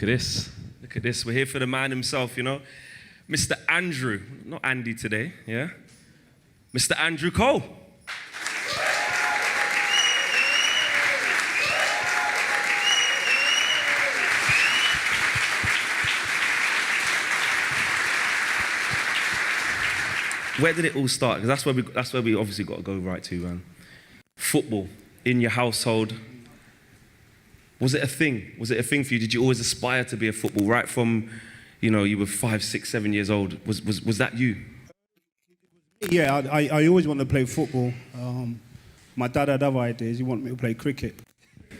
Look at this. Look at this. We're here for the man himself, you know. Mr. Andrew, not Andy today, yeah? Mr. Andrew Cole. Where did it all start? Because that's where we obviously got to go right to, man. Football in your household. Was it a thing? Was it a thing for you? Did you always aspire to be a football right from, you know, you were 5, 6, 7 years old? Was that you? Yeah, I always wanted to play football. My dad had other ideas. He wanted me to play cricket.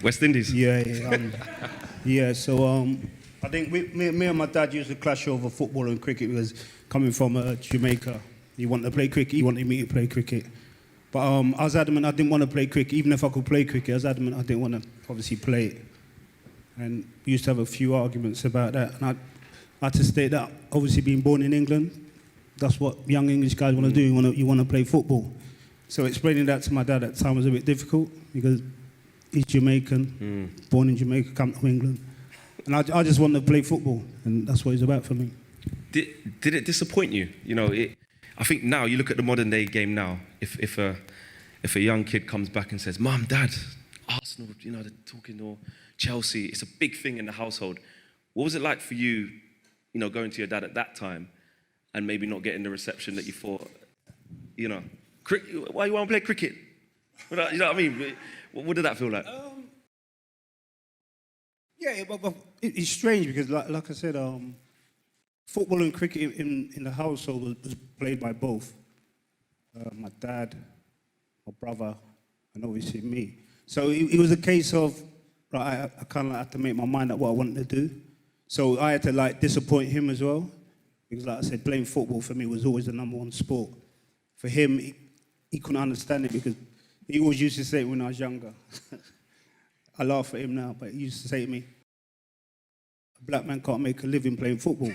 West Indies? Yeah. So I think me and my dad used to clash over football and cricket because coming from Jamaica, he wanted to play cricket. He wanted me to play cricket. But I was adamant I didn't want to play cricket. Even if I could play cricket, I was adamant I didn't want to obviously play it. And we used to have a few arguments about that. And I had to state that, obviously being born in England, that's what young English guys want to do. You want to play football. So explaining that to my dad at the time was a bit difficult because he's Jamaican, born in Jamaica, come to England. And I just wanted to play football, and that's what it's about for me. Did it disappoint you? You know, I think now, you look at the modern day game now, if a young kid comes back and says, Mum, Dad, Arsenal, you know, they're talking, or Chelsea, it's a big thing in the household. What was it like for you, you know, going to your dad at that time and maybe not getting the reception that you thought, you know, why you want to play cricket? You know what I mean? What did that feel like? Yeah, but it's strange because, like I said, football and cricket in the household was played by both. My dad, my brother, and obviously me. So it was a case of, I kind of had to make my mind up what I wanted to do. So I had to disappoint him as well. Because like I said, playing football for me was always the number one sport. For him, he couldn't understand it because he always used to say it when I was younger. I laugh at him now, but he used to say to me, a black man can't make a living playing football.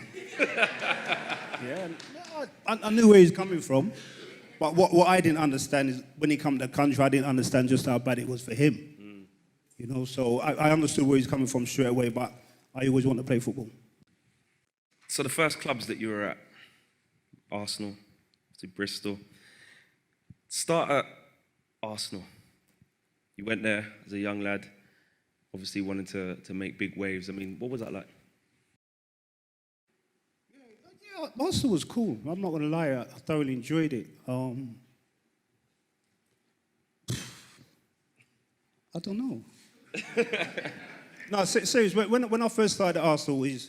Yeah, I knew where he's coming from. But what I didn't understand is when he came to the country, I didn't understand just how bad it was for him. You know, so I understood where he's coming from straight away, but I always wanted to play football. So the first clubs that you were at, Arsenal, to Bristol. Start at Arsenal. You went there as a young lad, obviously wanted to make big waves. I mean, what was that like? Yeah, Arsenal was cool. I'm not going to lie, I thoroughly enjoyed it. I don't know. No, seriously, when I first started at Arsenal, it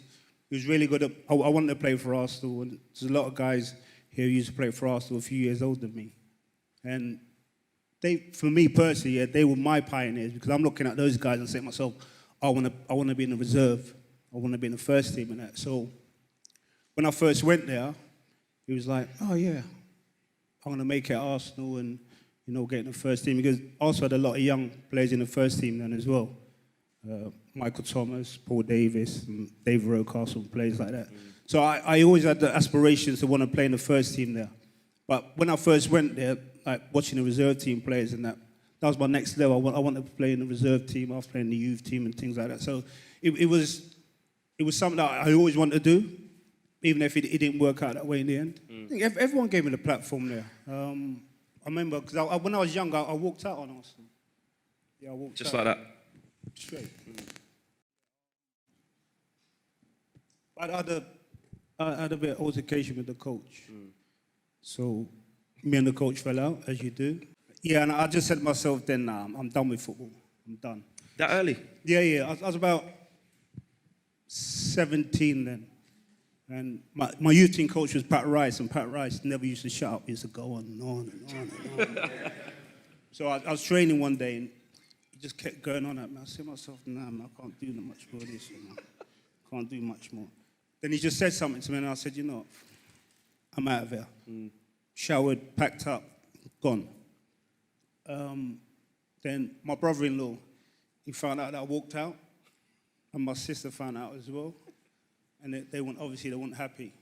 was really good. I wanted to play for Arsenal, and there's a lot of guys here who used to play for Arsenal a few years older than me. And for me personally, they were my pioneers because I'm looking at those guys and saying to myself, I want to be in the reserve. I want to be in the first team and that. So when I first went there, it was like, oh yeah, I'm going to make it at Arsenal and, you know, get in the first team because also had a lot of young players in the first team then as well. Michael Thomas, Paul Davis, and David Rocastle, players like that. So I always had the aspirations to want to play in the first team there. But when I first went there, like watching the reserve team players and that was my next level. I wanted to play in the reserve team. I was playing the youth team and things like that. So it was something that I always wanted to do, even if it didn't work out that way in the end. I think everyone gave me the platform there. I remember, because when I was young, I walked out on Arsenal. Yeah, I walked Just out. like that? Straight. I had a bit of altercation with the coach. So me and the coach fell out, as you do. Yeah, and I just said to myself then, nah, I'm done with football. I'm done. That early? Yeah. I was about 17 then. And my youth team coach was Pat Rice, and Pat Rice never used to shut up. He used to go on and on and on and on. So I was training one day, and he just kept going on at me. I said to myself, nah, man, I can't do much more of this. You know? Can't do much more. Then he just said something to me, and I said, you know, I'm out of here. Showered, packed up, gone. Then my brother-in-law, he found out that I walked out, and my sister found out as well. And they weren't happy.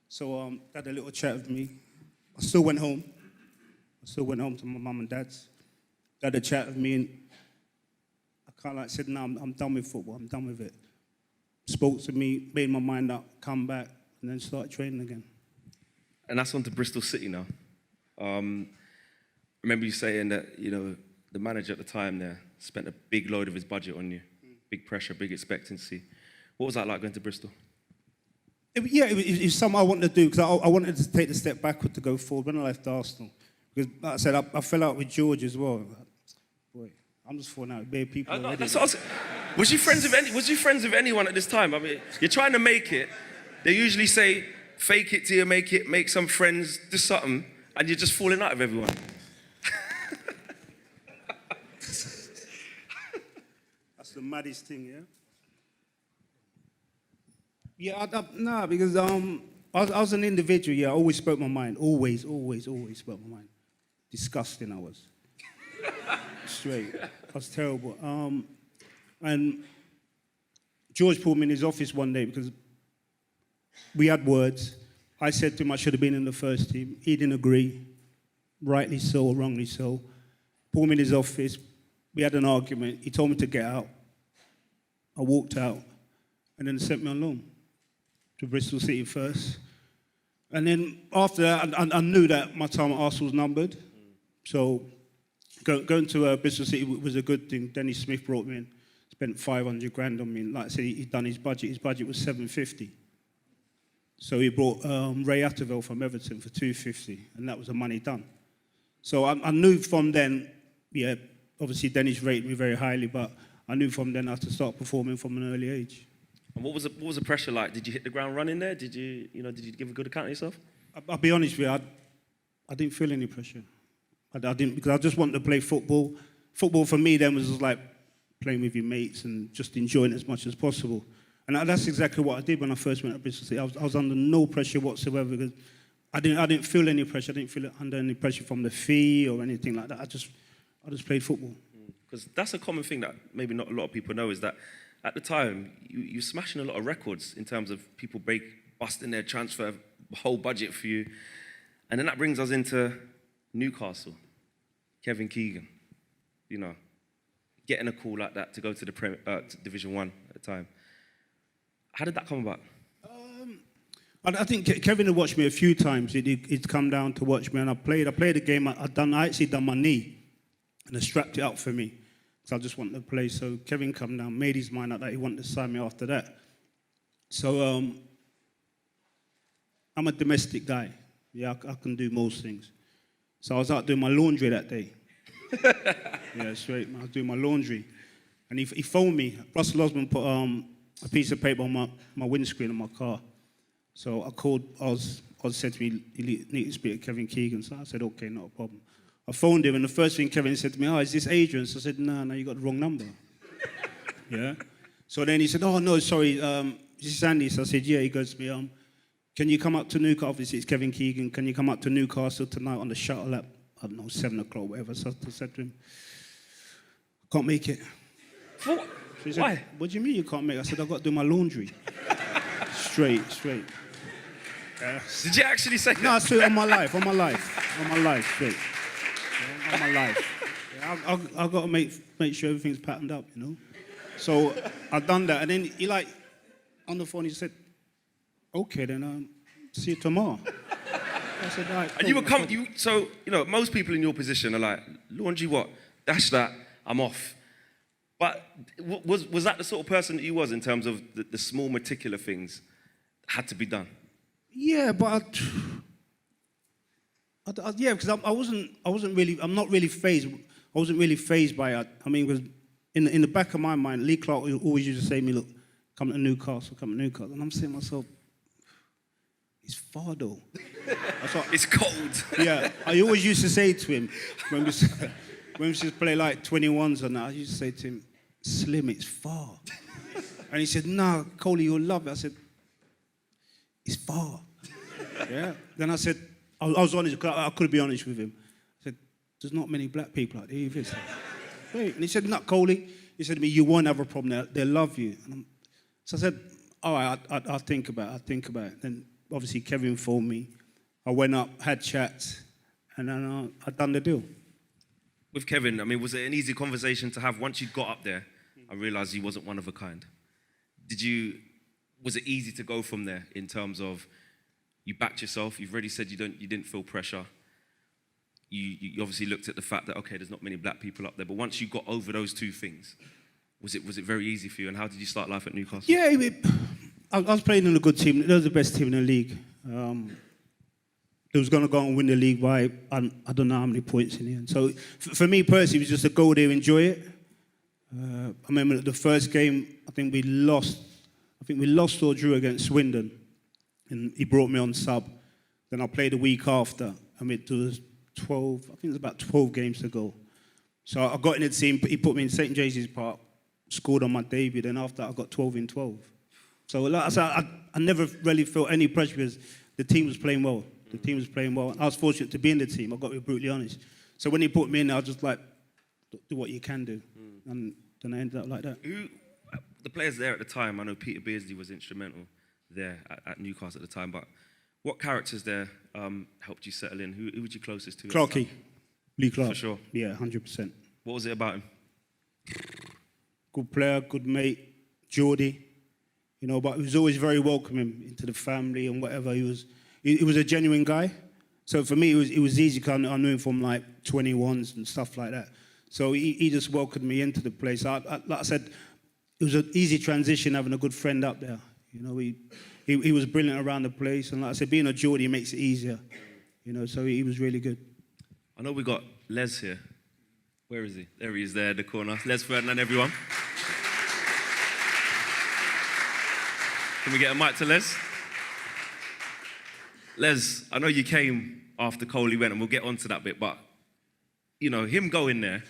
So they had a little chat with me. I still went home. to my mum and dad's. They had a chat with me, and I kind of said, no, I'm done with football. I'm done with it. spoke to me, made my mind up, come back, and then start training again. And that's on to Bristol City now. Remember you saying that, the manager at the time there spent a big load of his budget on you. Big pressure, big expectancy. What was that like going to Bristol? It was something I wanted to do because I wanted to take the step backward to go forward when I left Arsenal. Because, like I said, I fell out with George as well. Boy, I'm just falling out with bare people already. Was you friends with anyone at this time? I mean, you're trying to make it. They usually say, fake it till you make it, make some friends, do something, and you're just falling out of everyone. That's the maddest thing, yeah? Yeah, because I was an individual, I always spoke my mind. Always spoke my mind. Disgusting I was. Straight. I was terrible. And George pulled me in his office one day because we had words. I said to him I should have been in the first team. He didn't agree. Rightly so or wrongly so. Pulled me in his office. We had an argument. He told me to get out. I walked out. And then sent me on loan to Bristol City first. And then after that, I knew that my time at Arsenal was numbered. So going to Bristol City was a good thing. Dennis Smith brought me in, spent 500 grand on me. Like I said, he'd done his budget. His budget was 750. So he brought Ray Atterville from Everton for 250, and that was the money done. So I knew from then, obviously Dennis rated me very highly, but I knew from then I had to start performing from an early age. And what was the pressure like? Did you hit the ground running there? Did you give a good account of yourself? I'll be honest with you, I didn't feel any pressure. I didn't, because I just wanted to play football. Football for me then was just like playing with your mates and just enjoying it as much as possible. And that's exactly what I did when I first went to Bristol City. I was under no pressure whatsoever because I didn't feel any pressure. I didn't feel under any pressure from the fee or anything like that. I just played football. Because that's a common thing that maybe not a lot of people know is that at the time you're smashing a lot of records in terms of people busting their transfer whole budget for you, and then that brings us into Newcastle. Kevin Keegan, getting a call like that to go to the to Division 1 at the time. How did that come about? I think Kevin had watched me a few times. He'd come down to watch me, and I played a game. I actually done my knee, and they strapped it up for me. So I just wanted to play. So Kevin come down, made his mind up that he wanted to sign me after that. So I'm a domestic guy. Yeah, I can do most things. So I was out doing my laundry that day. Yeah, straight. I was doing my laundry. And he phoned me. Russell Osman put a piece of paper on my windscreen of my car. So I called Oz. Oz said to me, you need to speak to Kevin Keegan. So I said, okay, not a problem. I phoned him, and the first thing Kevin said to me, is this Adrian? So I said, no, you got the wrong number. Yeah? So then he said, oh, no, sorry, this is Andy. So I said, yeah. He goes to me, can you come up to Newcastle? Obviously, it's Kevin Keegan. Can you come up to Newcastle tonight on the shuttle at, 7 o'clock, whatever? So I said to him, I can't make it. What? So he said, why? What do you mean you can't make it? I said, I've got to do my laundry. Straight. Did you actually say that? No, straight on my life, straight. Yeah, on my life. Yeah, I've got to make sure everything's patterned up, So I've done that, and then he on the phone, he said, okay, then see you tomorrow. I said, all right. And you were coming, so, most people in your position are like, laundry what? Dash that, I'm off. But was that the sort of person that you was in terms of the small, meticulous things that had to be done? Yeah, but because I'm not really phased. I wasn't really phased by it. I mean, because in the back of my mind, Lee Clark always used to say to me, look, come to Newcastle. And I'm saying to myself, it's far though. It's cold. Yeah, I always used to say to him, when we used to play like 21s and that, I used to say to him, Slim, it's far. And he said, no, Coley, you'll love it. I said, it's far. Yeah. Then I said, I was honest, I could be honest with him. I said, there's not many black people out there either. Wait. And he said, no, Coley. He said to me, you won't have a problem. They'll love you. So I said, all right, I'll think about it. Then obviously Kevin phoned me. I went up, had chats, and then I done the deal. With Kevin, I mean, was it an easy conversation to have once you got up there? I realised he wasn't one of a kind. Did you was it easy to go from there in terms of you backed yourself? You've already said you didn't feel pressure. You obviously looked at the fact that, okay, there's not many black people up there. But once you got over those two things, was it very easy for you? And how did you start life at Newcastle? Yeah, I was playing in a good team. It was the best team in the league. It was going to go and win the league by, I don't know how many points in the end. So for me personally, it was just to go there, enjoy it. I remember the first game, I think we lost or drew against Swindon. And he brought me on sub. Then I played the week after. I mean, it was 12, I think it was about 12 games to go. So I got in the team, he put me in St. James's Park, scored on my debut, then after I got 12 in 12. So like I said, I never really felt any pressure because the team was playing well. The team was playing well. I was fortunate to be in the team, I've got to be brutally honest. So when he put me in, I was just like, do what you can do. And then I ended up like that. The players there at the time, I know Peter Beardsley was instrumental there at Newcastle at the time, but what characters there helped you settle in? Who was you closest to? Clarkey. Lee Clark. For sure. Yeah, 100%. What was it about him? Good player, good mate, Geordie. You know, but he was always very welcoming into the family and whatever. He was a genuine guy. So for me, it was easy because I knew him from like 21s and stuff like that. So he just welcomed me into the place. Like I said, it was an easy transition having a good friend up there. You know, he was brilliant around the place. And like I said, being a Geordie makes it easier. You know, so he was really good. I know we got Les here. Where is he? There he is there in the corner. Les Ferdinand, everyone. Can we get a mic to Les? Les, I know you came after Coley went, and we'll get onto that bit, but, you know, him going there,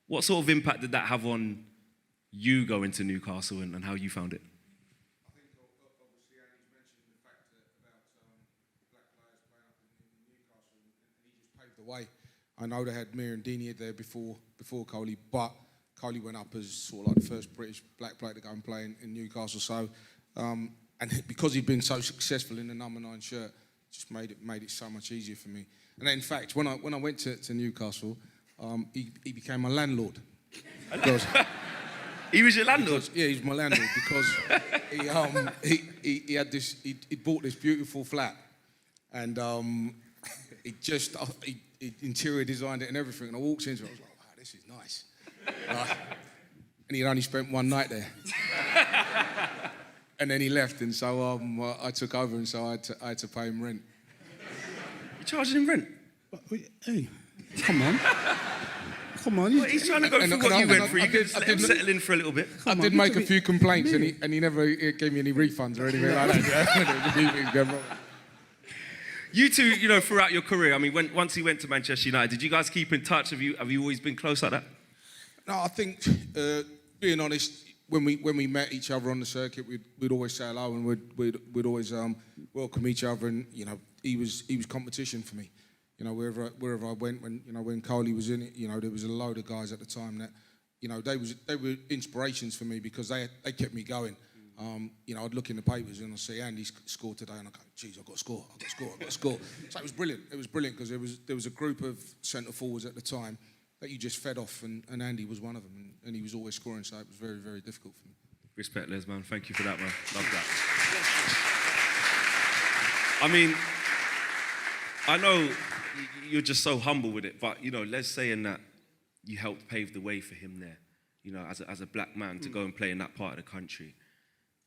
what sort of impact did that have on you going to Newcastle and how you found it? I think obviously Andy's mentioned the fact about black players playing up in Newcastle, and he just paved the way. I know they had Mir and Dini there before Coley, but Coley went up as sort of like the first British black player to go and play in Newcastle. So, and because he'd been so successful in the number 9 shirt, just made it so much easier for me. And in fact, when I went to Newcastle, he became my landlord. He was your landlord? Yeah, he was my landlord because he had this. He bought this beautiful flat, and he interior designed it and everything. And I walked into it, I was like, wow, this is nice. And he'd only spent one night there. And then he left, and so I took over, and so I had to pay him rent. You charging him rent? Hey, come on. Come on. Well, he's trying to go through what you went through. You could let him settle in for a little bit. I did make a few complaints, and he never gave me any refunds or anything like that. You two, you know, throughout your career, I mean, once he went to Manchester United, did you guys keep in touch? Have you always been close like that? No, I think, being honest, when we met each other on the circuit, we'd always say hello, and we'd always welcome each other. And you know, he was competition for me. You know, wherever I went, when Coley was in it, you know, there was a load of guys at the time that, you know, they were inspirations for me because they kept me going. You know, I'd look in the papers and I'd see Andy scored today, and I'd go, geez, I've got to score. So it was brilliant. It was brilliant because there was a group of centre forwards at the time that you just fed off, and Andy was one of them, and he was always scoring, so it was very, very difficult for me. Respect, Les, man. Thank you for that, man. Love that. I mean, I know you're just so humble with it, but, you know, Les saying that you helped pave the way for him there, you know, as a black man to go and play in that part of the country.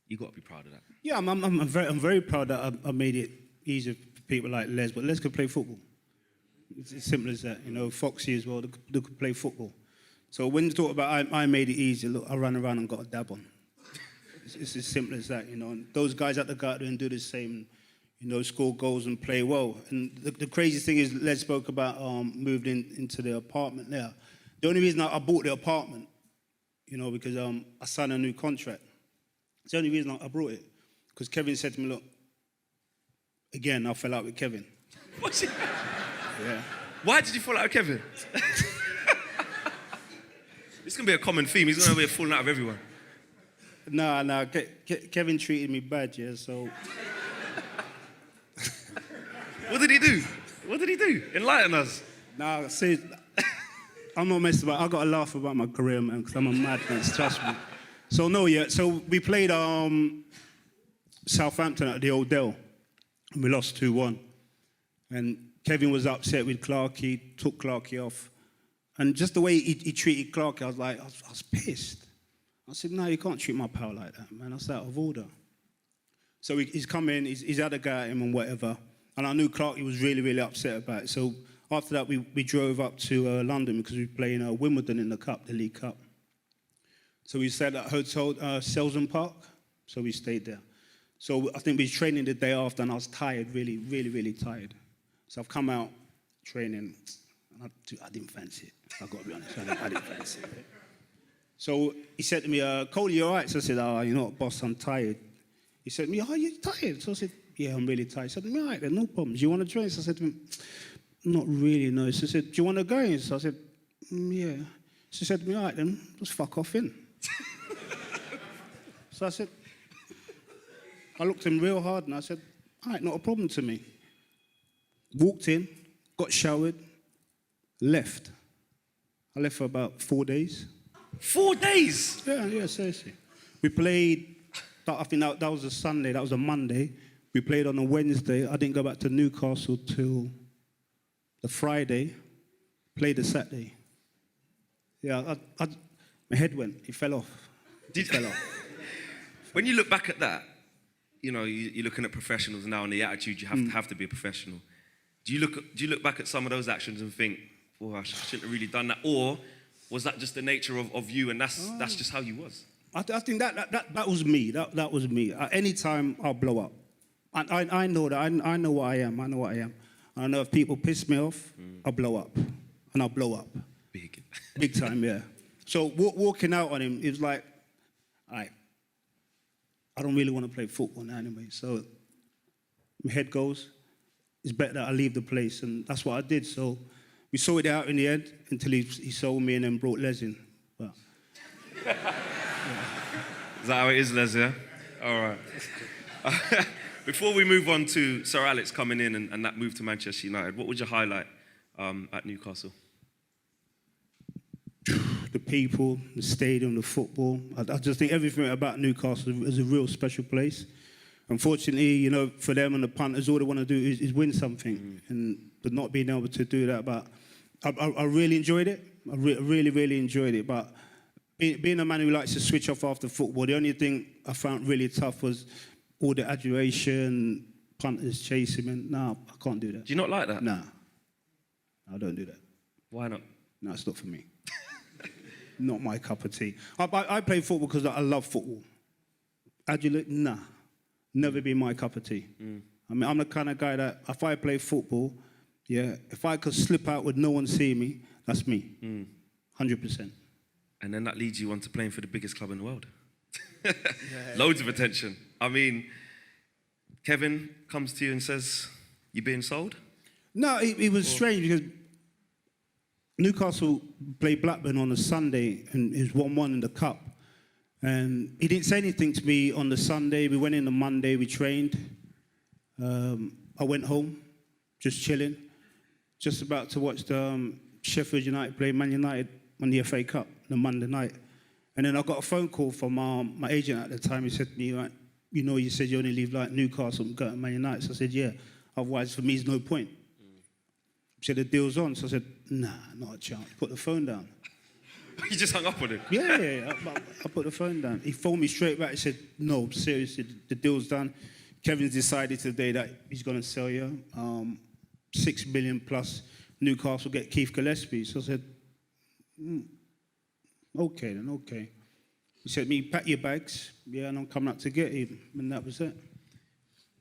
You got to be proud of that. Yeah, I'm very proud that I made it easier for people like Les, but Les could play football. It's as simple as that. You know, Foxy as well, they could play football. So when you talk about I made it easy, look, I ran around and got a dab on. It's as simple as that, you know. And those guys at the guard and do the same, you know, score goals and play well. And the crazy thing is, Les spoke about moving into the apartment there. The only reason I bought the apartment, you know, because I signed a new contract. It's the only reason I brought it. Because Kevin said to me, look, again, I fell out with Kevin. What's it? Yeah. Why did you fall out with Kevin? It's going to be a common theme. He's going to be falling out of everyone. Nah. Kevin treated me bad, yeah, so... What did he do? Enlighten us. Nah, see, I'm not messing about. I got to laugh about my career, man, because I'm a madman, trust me. So, no, yeah, so we played Southampton at the Odell, and we lost 2-1. And Kevin was upset with Clarkey, took Clarkey off. And just the way he treated Clarkey, I was pissed. I said, no, you can't treat my pal like that, man. That's out of order. So he's come in, he's had a go at him and whatever. And I knew Clarkey was really, really upset about it. So after that, we drove up to London because we were playing Wimbledon in the Cup, the League Cup. So we stayed at a hotel, Selzen Park. So we stayed there. So I think we was training the day after, and I was tired, really, really, really tired. So I've come out training, and I didn't fancy it. I've got to be honest, I didn't fancy it. So he said to me, Cole, you all right? So I said, you know what, boss, I'm tired. He said to me, you tired? So I said, yeah, I'm really tired. He said to me, all right, then, no problems. You want to train? So I said to him, not really, no. So he said, do you want to go in? So I said, yeah. So he said to me, all right, then, just fuck off in. So I said, I looked at him real hard and I said, all right, not a problem to me. Walked in, got showered, left. I left for about 4 days. 4 days? Yeah, seriously. We played, I think that was a Sunday, that was a Monday. We played on a Wednesday. I didn't go back to Newcastle till the Friday, played the Saturday. Yeah, my head went, it fell off. It fell off. When you look back at that, you know, you're looking at professionals now and the attitude you have to be a professional. Do you look back at some of those actions and think, oh, I shouldn't have really done that? Or was that just the nature of you and that's just how you was? I think that was me. That was me. At any time, I'll blow up. I know that. I know what I am. I know what I am. I know if people piss me off, I'll blow up. And I'll blow up. Big time, yeah. So walking out on him, it was like, all right, I don't really want to play football now anyway. So my head goes, it's better that I leave the place. And that's what I did. So we sorted it out in the end until he sold me and then brought Les in. Well, yeah. Is that how it is, Les, yeah? All right. Before we move on to Sir Alex coming in and that move to Manchester United, what would you highlight at Newcastle? The people, the stadium, the football. I just think everything about Newcastle is a real special place. Unfortunately, you know, for them and the punters, all they want to do is win something. But not being able to do that. But I really enjoyed it. I really, really enjoyed it. But being a man who likes to switch off after football, the only thing I found really tough was all the adulation, punters chasing me. No, I can't do that. Do you not like that? No. I don't do that. Why not? No, it's not for me. Not my cup of tea. I play football because I love football. Adulate, nah. Never be my cup of tea. I mean, I'm the kind of guy that if I play football, yeah, if I could slip out with no one seeing me, that's me. 100%. And then that leads you on to playing for the biggest club in the world. Loads of attention. I mean, Kevin comes to you and says, you being sold? No, it was strange because Newcastle played Blackburn on a Sunday and it was 1-1 in the Cup. And he didn't say anything to me on the Sunday. We went in the Monday, we trained. I went home, just chilling. Just about to watch the Sheffield United play Man United on the FA Cup the Monday night. And then I got a phone call from my agent at the time. He said to me, like, you know, you said you only leave like Newcastle and go to Man United. So I said, yeah. Otherwise, for me, there's no point. He said, the deal's on. So I said, nah, not a chance. Put the phone down. You just hung up on him? Yeah. I put the phone down. He phoned me straight back. He said, no, seriously, the deal's done. Kevin's decided today that he's going to sell you. 6 million plus Newcastle get Keith Gillespie. So I said, okay then, okay. He said to me, pack your bags. Yeah, and I'm coming up to get him. And that was it.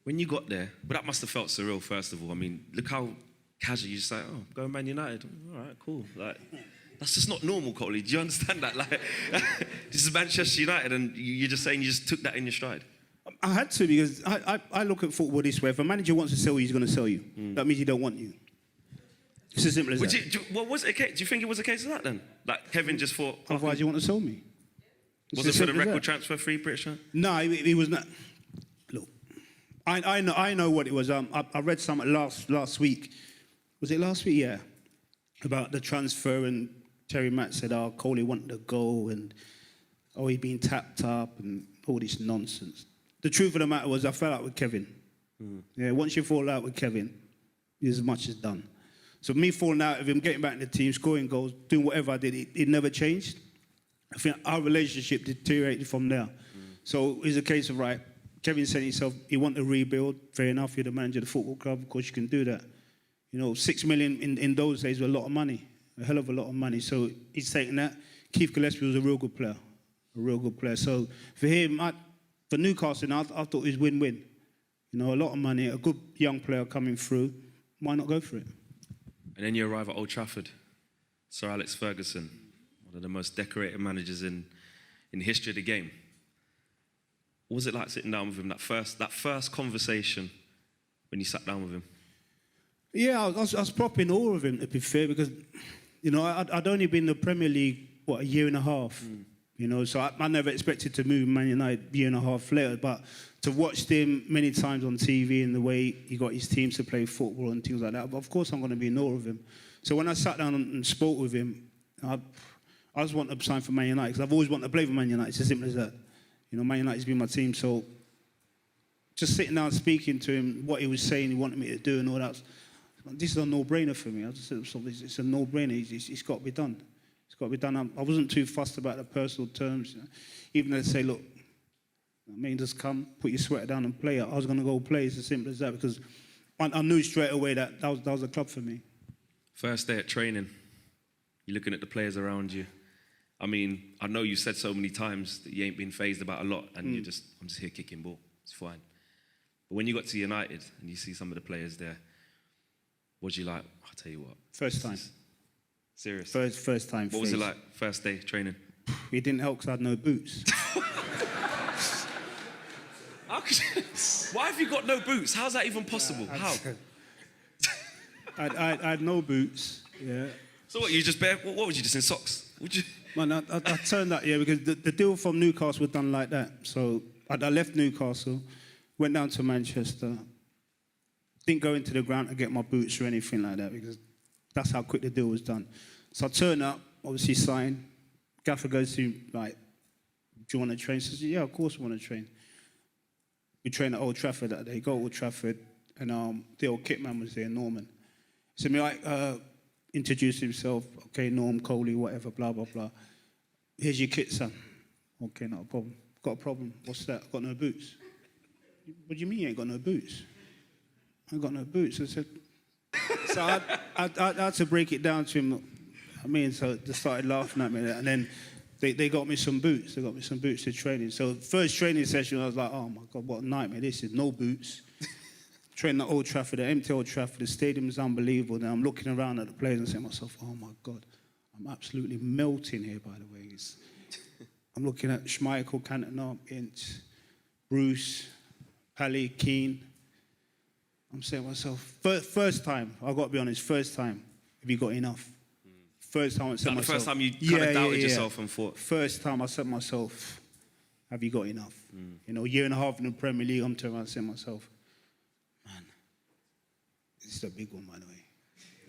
When you got there, but that must have felt surreal, first of all. I mean, look how casual you just like, oh, going Man United. All right, cool. Like, that's just not normal, Coley. Do you understand that? Like, this is Manchester United, and you're just saying you just took that in your stride. I had to, because I look at football this way. If a manager wants to sell you, he's going to sell you. That means he don't want you. It's as simple as that. What was it a case? Do you think it was a case of that then? Like Kevin just thought... Otherwise, you want to sell me. Was it for the record transfer free, British? No, it was not. Look, I know what it was. I read something last week. Was it last week? Yeah. About the transfer, and Terry Matt said, oh, Coley wanted to go, and he'd been tapped up, and all this nonsense. the truth of the matter was I fell out with Kevin. Yeah, once you fall out with Kevin, as much is done. So me falling out with him, getting back in the team, scoring goals, doing whatever I did, it never changed. I think our relationship deteriorated from there. So it's a case of, right, Kevin said himself, he wanted to rebuild. Fair enough, you're the manager of the football club, of course you can do that. You know, 6 million in those days was a lot of money, a hell of a lot of money. So he's taking that. Keith Gillespie was a real good player, a real good player. So for him, for Newcastle, I thought it was win-win. You know, a lot of money, a good young player coming through. Why not go for it? And then you arrive at Old Trafford. Sir Alex Ferguson, one of the most decorated managers in the history of the game. What was it like sitting down with him, that first conversation when you sat down with him? Yeah, I was proper in awe of him, to be fair, because, you know, I'd only been in the Premier League, a year and a half. You know, so I never expected to move Man United a year and a half later, but to watch him many times on TV and the way he got his teams to play football and things like that, of course I'm going to be in awe of him. So when I sat down and spoke with him, I just wanted to sign for Man United, because I've always wanted to play for Man United. It's as simple as that. You know, Man United's been my team, so just sitting down speaking to him, what he was saying, he wanted me to do and all that, this is a no-brainer for me. I just said, it's a no-brainer. It's got to be done. It's got to be done. I wasn't too fussed about the personal terms. You know? Even though they say, look, I mean, just come, put your sweater down and play. I was going to go play. It's as simple as that, because I knew straight away that was a club for me. First day at training, you're looking at the players around you. I mean, I know you said so many times that you ain't been fazed about a lot, and I'm just here kicking ball. It's fine. But when you got to United and you see some of the players there, was you like, I'll tell you what. First time. Serious? First time. What was it like, first day training? It didn't help because I had no boots. Why have you got no boots? How's that even possible? How? I had no boots, yeah. So what, you just bare, what was you, just in socks? Would you? Man, I turned that, yeah, because the deal from Newcastle was done like that. So I left Newcastle, went down to Manchester, didn't go into the ground to get my boots or anything like that, because that's how quick the deal was done. So I turned up, obviously signed. Gaffer goes to, like, do you want to train? I said, yeah, of course I want to train. We trained at Old Trafford that day. Go to Old Trafford, and the old kit man was there, Norman. So me, introduced himself. Okay, Norm, Coley, whatever, blah, blah, blah. Here's your kit, son. Okay, not a problem. Got a problem. What's that? I've got no boots. What do you mean you ain't got no boots? I ain't got no boots. I said, so I had to break it down to him. I mean, so they started laughing at me, and then they got me some boots. They got me some boots to training. So first training session, I was like, oh my God, what a nightmare this is. No boots. Training at Old Trafford, the empty Old Trafford. The stadium is unbelievable. Now I'm looking around at the players and saying to myself, oh my God, I'm absolutely melting here, by the way. I'm looking at Schmeichel, Cantona, Ince, Bruce, Pally, Keane. I'm saying to myself, first time, I've got to be honest, first time, have you got enough? First time I said myself. The first time you kind of doubted yourself and thought. First time I said to myself, have you got enough? You know, a year and a half in the Premier League, I'm turning around and saying to myself, man, this is a big one, by the way.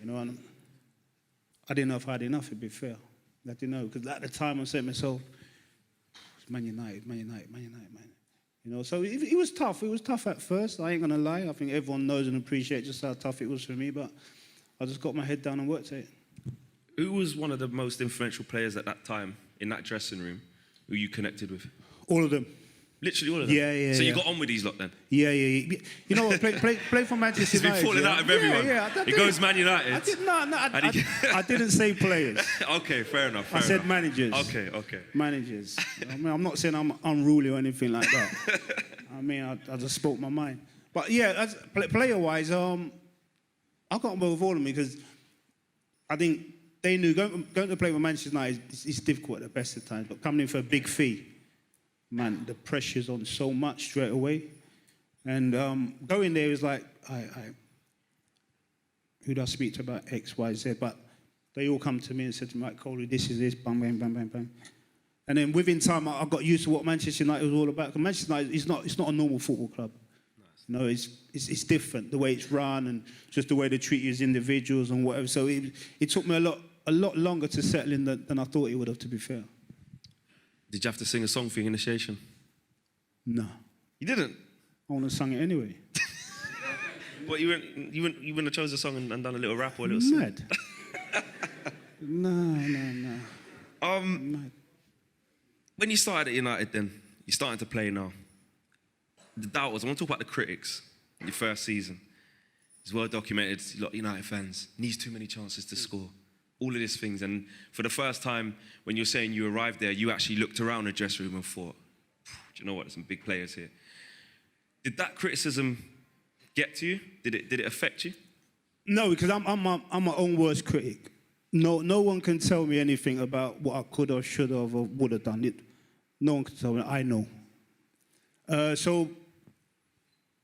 You know, and I didn't know if I had enough, to be fair. I didn't know, because at the time I said to myself, it's Man United. You know, so it was tough. It was tough at first. I ain't going to lie. I think everyone knows and appreciates just how tough it was for me, but I just got my head down and worked at it. Who was one of the most influential players at that time in that dressing room who you connected with? All of them. Literally all of them? Yeah. So you got on with these lot then? Yeah. You know what? Play for Manchester United. He's been falling out of everyone. Yeah. He goes Man United. I didn't say players. Okay, fair enough. I said managers. Okay. Managers. I mean, I'm not saying I'm unruly or anything like that. I mean, I just spoke my mind. But yeah, player-wise, I got on with all of them because I think they knew going to play with Manchester United is difficult at the best of times, but coming in for a big fee, man, the pressure's on so much straight away. And going there was like, who do I speak to about X, Y, Z? But they all come to me and said to me, Mike Coley, this is this, bang, bang, bang, bang, bang. And then within time, I got used to what Manchester United was all about. Because Manchester United it's not a normal football club. Nice. You know, it's different, the way it's run and just the way they treat you as individuals and whatever. So it took me a lot longer to settle in than I thought it would have, to be fair. Did you have to sing a song for your initiation? No. You didn't? I want to sing it anyway. What, you wouldn't have chose a song and done a little rap or a little song? Mad. No. Mad. When you started at United then, you're starting to play now. The doubters, I want to talk about the critics in your first season. It's well documented, a lot of United fans, needs too many chances to score. All of these things. And for the first time, when you're saying you arrived there, you actually looked around the dressing room and thought, do you know what, there's some big players here. Did that criticism get to you? Did it affect you? No, because I'm my own worst critic. No one can tell me anything about what I could or should have or would have done. No one can tell me. I know. So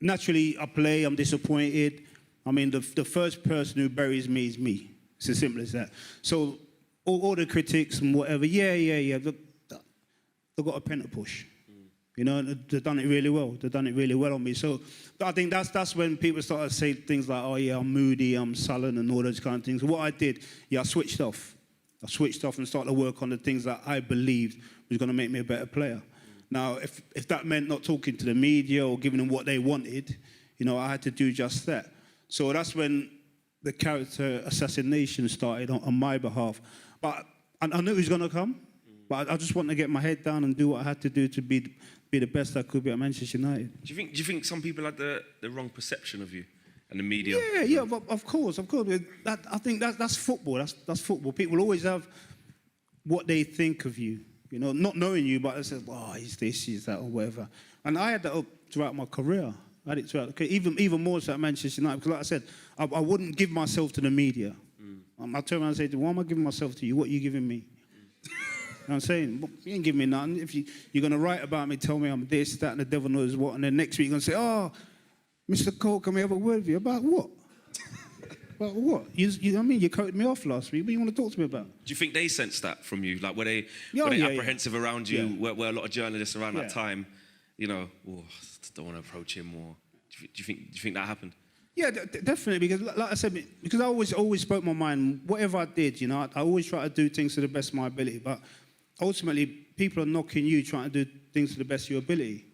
naturally, I play. I'm disappointed. I mean, the first person who buries me is me. It's as simple as that. So all the critics and whatever, yeah. They've got a pen to push. You know, they've done it really well. They've done it really well on me. So I think that's when people start to say things like, oh, yeah, I'm moody, I'm sullen, and all those kind of things. What I did, I switched off. I switched off and started to work on the things that I believed was going to make me a better player. Now, if that meant not talking to the media or giving them what they wanted, you know, I had to do just that. So that's when the character assassination started on my behalf. But I knew it was going to come. But I just wanted to get my head down and do what I had to do to be the best I could be at Manchester United. Do you think some people had the wrong perception of you and the media? Yeah, of course. I think that's football. That's football. People always have what they think of you. You know, not knowing you, but they say, "Oh, he's this, he's that, or whatever." And I had that up throughout my career. I had it throughout, even more so at Manchester United. Because, like I said, I wouldn't give myself to the media. I turn around and say, "Why am I giving myself to you? What are you giving me?" You know what I'm saying? You ain't giving me nothing. If you're going to write about me, tell me I'm this, that, and the devil knows what, and then next week you're going to say, oh, Mr. Cole, can we have a word with you? About what? About what? I mean, you quoted me off last week. What do you want to talk to me about? Do you think they sensed that from you? Like, were they apprehensive around you? Yeah. Were a lot of journalists around that time, you know, don't want to approach him more? Do you think that happened? Yeah, definitely, because like I said, because I always spoke my mind. Whatever I did, you know, I always try to do things to the best of my ability, but ultimately, people are knocking you, trying to do things to the best of your ability.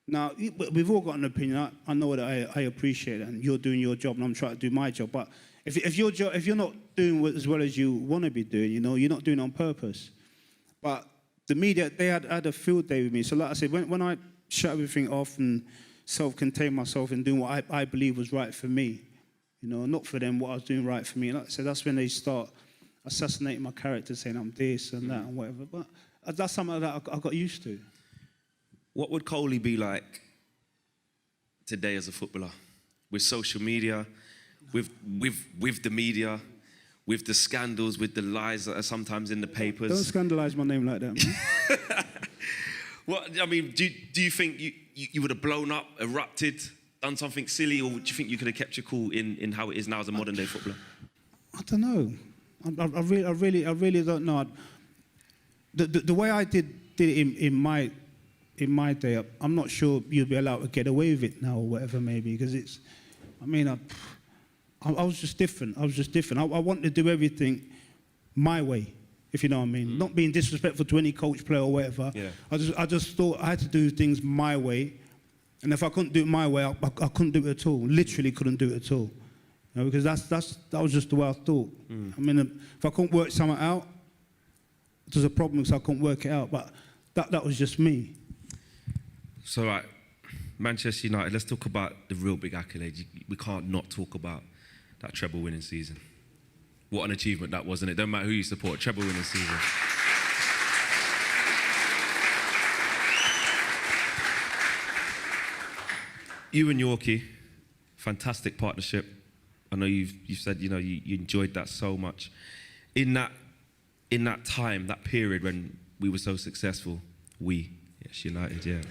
Now, we've all got an opinion. I know that I appreciate it, and you're doing your job, and I'm trying to do my job. But if you're not doing as well as you want to be doing, you know, you're not doing it on purpose. But the media, they had a field day with me. So like I said, when I shut everything off and self-contained myself and doing what I believe was right for me, you know, not for them, what I was doing right for me. Like I said, that's when they start assassinating my character, saying I'm this and that and whatever. But that's something that I got used to. What would Coley be like today as a footballer? With social media, with the media, with the scandals, with the lies that are sometimes in the papers? Don't scandalise my name like that, man. What, I mean, do you think you would have blown up, erupted, done something silly, or do you think you could have kept your cool in how it is now as a modern day footballer? I don't know. I really don't know. The way I did it in my day, I'm not sure you'd be allowed to get away with it now or whatever, maybe, because it's. I mean, I was just different. I wanted to do everything my way, if you know what I mean. Not being disrespectful to any coach, player, or whatever. Yeah. I just thought I had to do things my way, and if I couldn't do it my way, I couldn't do it at all. Literally couldn't do it at all. You know, because that was just the way I thought. I mean, if I couldn't work something out, there's a problem because I couldn't work it out. But that was just me. So, right, Manchester United, let's talk about the real big accolades. We can't not talk about that treble winning season. What an achievement that was, and it don't matter who you support, treble winning season. You and Yorkie, fantastic partnership. I know you've said, you know, you enjoyed that so much. In that time, that period when we were so successful, yes, United, yeah.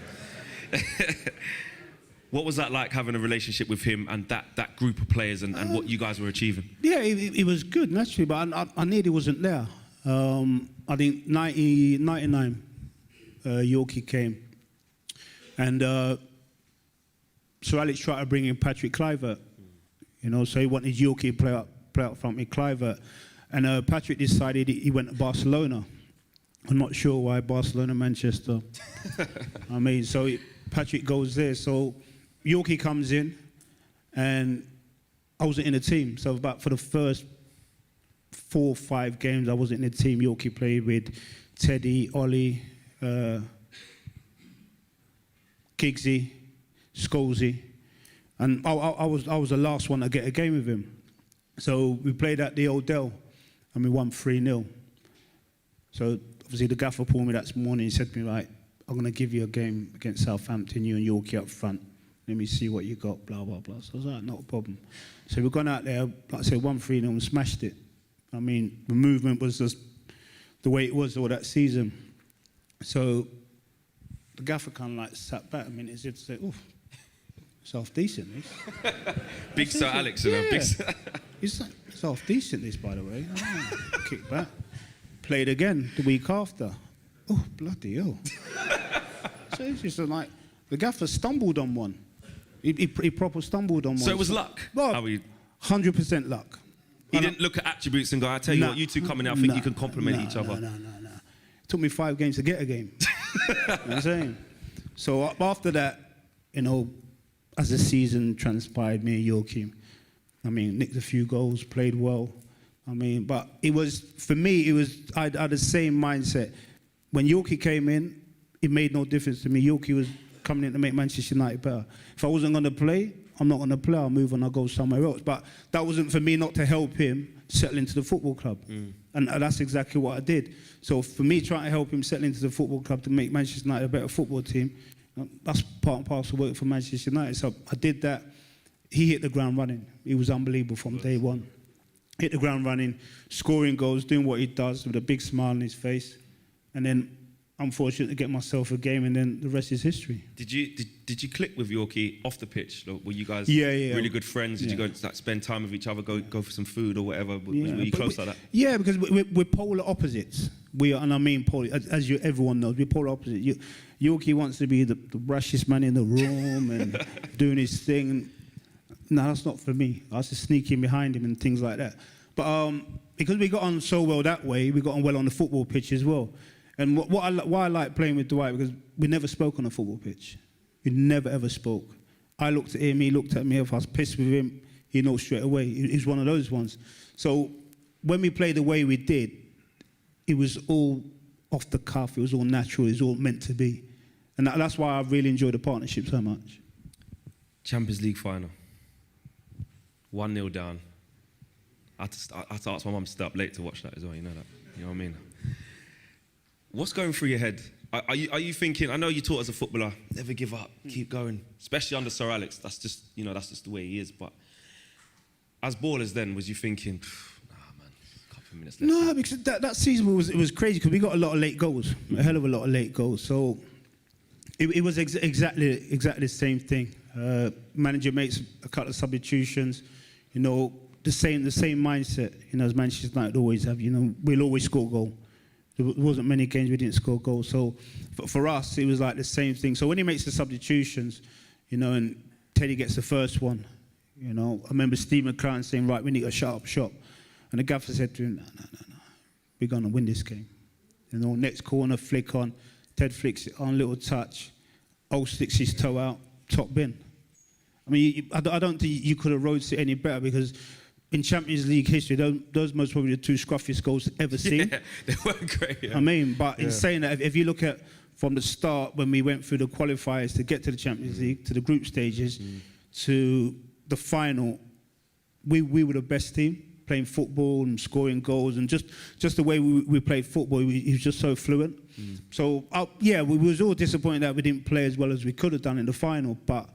What was that like, having a relationship with him and that group of players and what you guys were achieving? Yeah, it was good, naturally, but I nearly wasn't there. I think 99, Yorkie came. And Sir Alex tried to bring in Patrick Kluivert. You know, so he wanted Yorkie to play up front with Kluivert. And Patrick decided he went to Barcelona. I'm not sure why Barcelona, Manchester. I mean, so Patrick goes there. So Yorkie comes in, and I wasn't in the team. So for the first 4 or 5 games, I wasn't in the team. Yorkie played with Teddy, Ollie, Giggsy, Scholesy, and I was the last one to get a game with him. So we played at the Odell, and we won 3-0. So obviously the gaffer pulled me that morning. He said to me, right, I'm going to give you a game against Southampton, you and Yorkie up front. Let me see what you got, blah, blah, blah. So I was like, not a problem. So we've gone out there, like I said, won 3-0 and smashed it. I mean, the movement was just the way it was all that season. So the gaffer kind of like sat back a minute as if to say, oof, it's half decent, this. Big Sir Alex, you know. Yeah. Big Sir. It's half decent, this, by the way. Oh, kick back. Played again the week after. Oh, bloody hell. So it's just like, the gaffer stumbled on one. He proper stumbled on one. So it was luck? Well, How we... 100% luck. He didn't look at attributes and go, I tell you what, you two coming out, I think you can complement each other. No. It took me 5 games to get a game. You know what I'm saying? So after that, you know, as the season transpired, me and Yorkie, I mean, nicked a few goals, played well. I mean, but it was, for me, I had the same mindset. When Yorkie came in, it made no difference to me. Yorkie was coming in to make Manchester United better. If I wasn't going to play, I'm not going to play. I'll move on. I'll go somewhere else. But that wasn't for me not to help him settle into the football club. And that's exactly what I did. So for me, trying to help him settle into the football club to make Manchester United a better football team, that's part and parcel of work for Manchester United. So I did that. He hit the ground running. He was unbelievable from day one. Hit the ground running, scoring goals, doing what he does with a big smile on his face. And then I'm fortunate to get myself a game, and then the rest is history. Did you click with Yorkie off the pitch? Like, were you guys Yeah. really good friends? Did you go like, spend time with each other, go for some food or whatever? Were you close like that? Yeah, because we're polar opposites. We are, and I mean polar, as everyone knows, we're polar opposites. Yorkie wants to be the brashest man in the room and doing his thing. No, that's not for me. I was just sneaking behind him and things like that. But because we got on so well that way, we got on well on the football pitch as well. And why I like playing with Dwight, because we never spoke on a football pitch. We never, ever spoke. I looked at him, he looked at me. If I was pissed with him, he knows straight away. He's one of those ones. So when we played the way we did, it was all off the cuff. It was all natural. It was all meant to be. And that's why I really enjoy the partnership so much. Champions League final. 1-0 down. I had to ask my mum to stay up late to watch that as well, you know that. You know what I mean? What's going through your head? Are you thinking, I know you taught as a footballer, never give up, keep going, especially under Sir Alex, that's just the way he is, but as ballers then, was you thinking, nah man, a couple of minutes left? No, because that season was crazy, because we got a lot of late goals, a hell of a lot of late goals, so it was exactly the same thing. Manager makes a couple of substitutions, you know, the same mindset, you know, as Manchester United always have, you know, we'll always score a goal. There wasn't many games we didn't score goals. So for us, it was like the same thing. So when he makes the substitutions, you know, and Teddy gets the first one, you know, I remember Steve McClaren saying, right, we need a shut-up shop. And the gaffer said to him, no, we're going to win this game. You know, next corner, flick on, Ted flicks it on, little touch, Old sticks his toe out, top bin. I mean, I don't think you could have wrote it any better, because in Champions League history, those most probably the 2 scruffiest goals ever seen. Yeah, they weren't great. Yeah. I mean, but in saying that, if you look at from the start, when we went through the qualifiers to get to the Champions League, to the group stages, to the final, we were the best team, playing football and scoring goals, and just the way we played football, he was just so fluent. So, yeah, we was all disappointed that we didn't play as well as we could have done in the final, but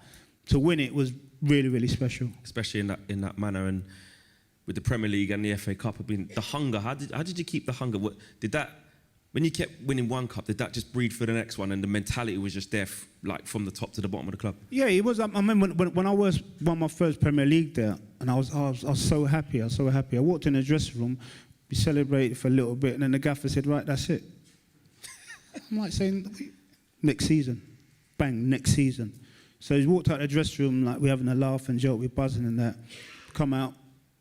to win it was really, really special. Especially in that manner, and with the Premier League and the FA Cup, the hunger. How did you keep the hunger? When you kept winning one cup, did that just breed for the next one, and the mentality was just there, like from the top to the bottom of the club? Yeah, it was. I remember when I won my first Premier League there, and I was so happy. I was so happy. I walked in the dressing room, we celebrated for a little bit, and then the gaffer said, "Right, that's it." I'm like saying, "Next season, bang, next season." So he walked out the dressing room like we're having a laugh and joke, we're buzzing and that. Come out.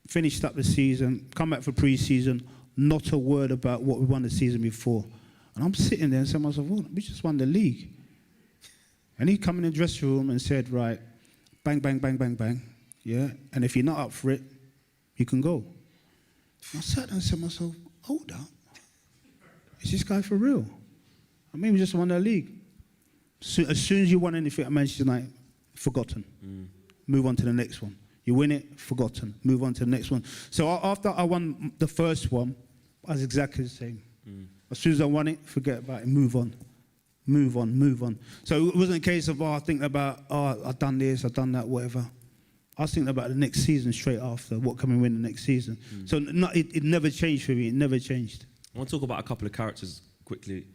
Finished up the season, come back for pre-season, not a word about what we won the season before. And I'm sitting there and saying to myself, oh, we just won the league. And he come in the dressing room and said, right, bang, bang, bang, bang, bang, yeah? And if you're not up for it, you can go. I sat there and said to myself, hold up. Is this guy for real? I mean, we just won the league. So, as soon as you won anything at Manchester United, forgotten. Move on to the next one. You win it, forgotten. Move on to the next one. So after I won the first one, I was exactly the same. As soon as I won it, forget about it, move on. Move on, move on. So it wasn't a case of, I think about, I've done this, I've done that, whatever. I was thinking about the next season straight after, what can we win the next season. So it never changed for me, it never changed. I want to talk about a couple of characters quickly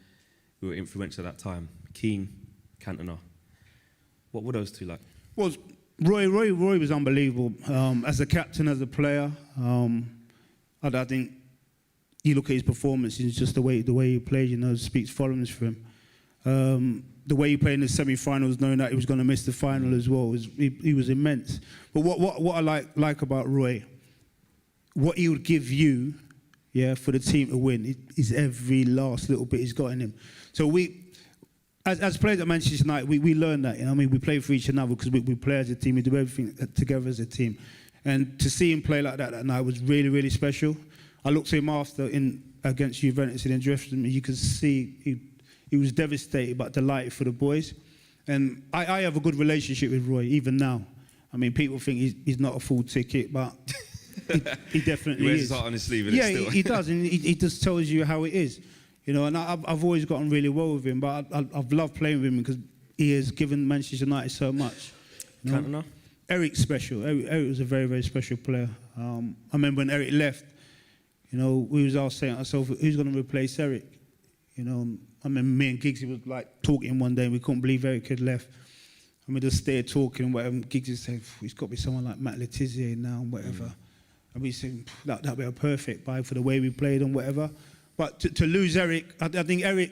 who were influential at that time. Keane, Cantona. What were those two like? Well, Roy was unbelievable. As a captain, as a player, I think you look at his performance, it's just the way he played, you know, speaks volumes for him. The way he played in the semi-finals, knowing that he was going to miss the final as well, he was immense. But what I like about Roy, what he would give you, yeah, for the team to win, is every last little bit he's got in him. So as players at Manchester United, we learn that. You know, I mean, we play for each other because we play as a team. We do everything together as a team. And to see him play like that night was really, really special. I looked at him after against Juventus in the dressing room. You could see he was devastated but delighted for the boys. And I have a good relationship with Roy, even now. I mean, people think he's not a full ticket, but he definitely He wears is. his heart on his sleeve. Yeah, he does, and he just tells you how it is. You know, and I've always gotten really well with him, but I've loved playing with him because he has given Manchester United so much. You know? Cantona? Eric's special. Eric was a very, very special player. I remember when Eric left, you know, we was all saying to ourselves, who's going to replace Eric? You know, I remember me and Giggsy was like talking one day and we couldn't believe Eric had left. And we just stayed talking and whatever. And Giggsy said, he's got to be someone like Matt Letizia now and whatever. And we said, that'd be a perfect buy for the way we played and whatever. But to lose Eric, I think Eric,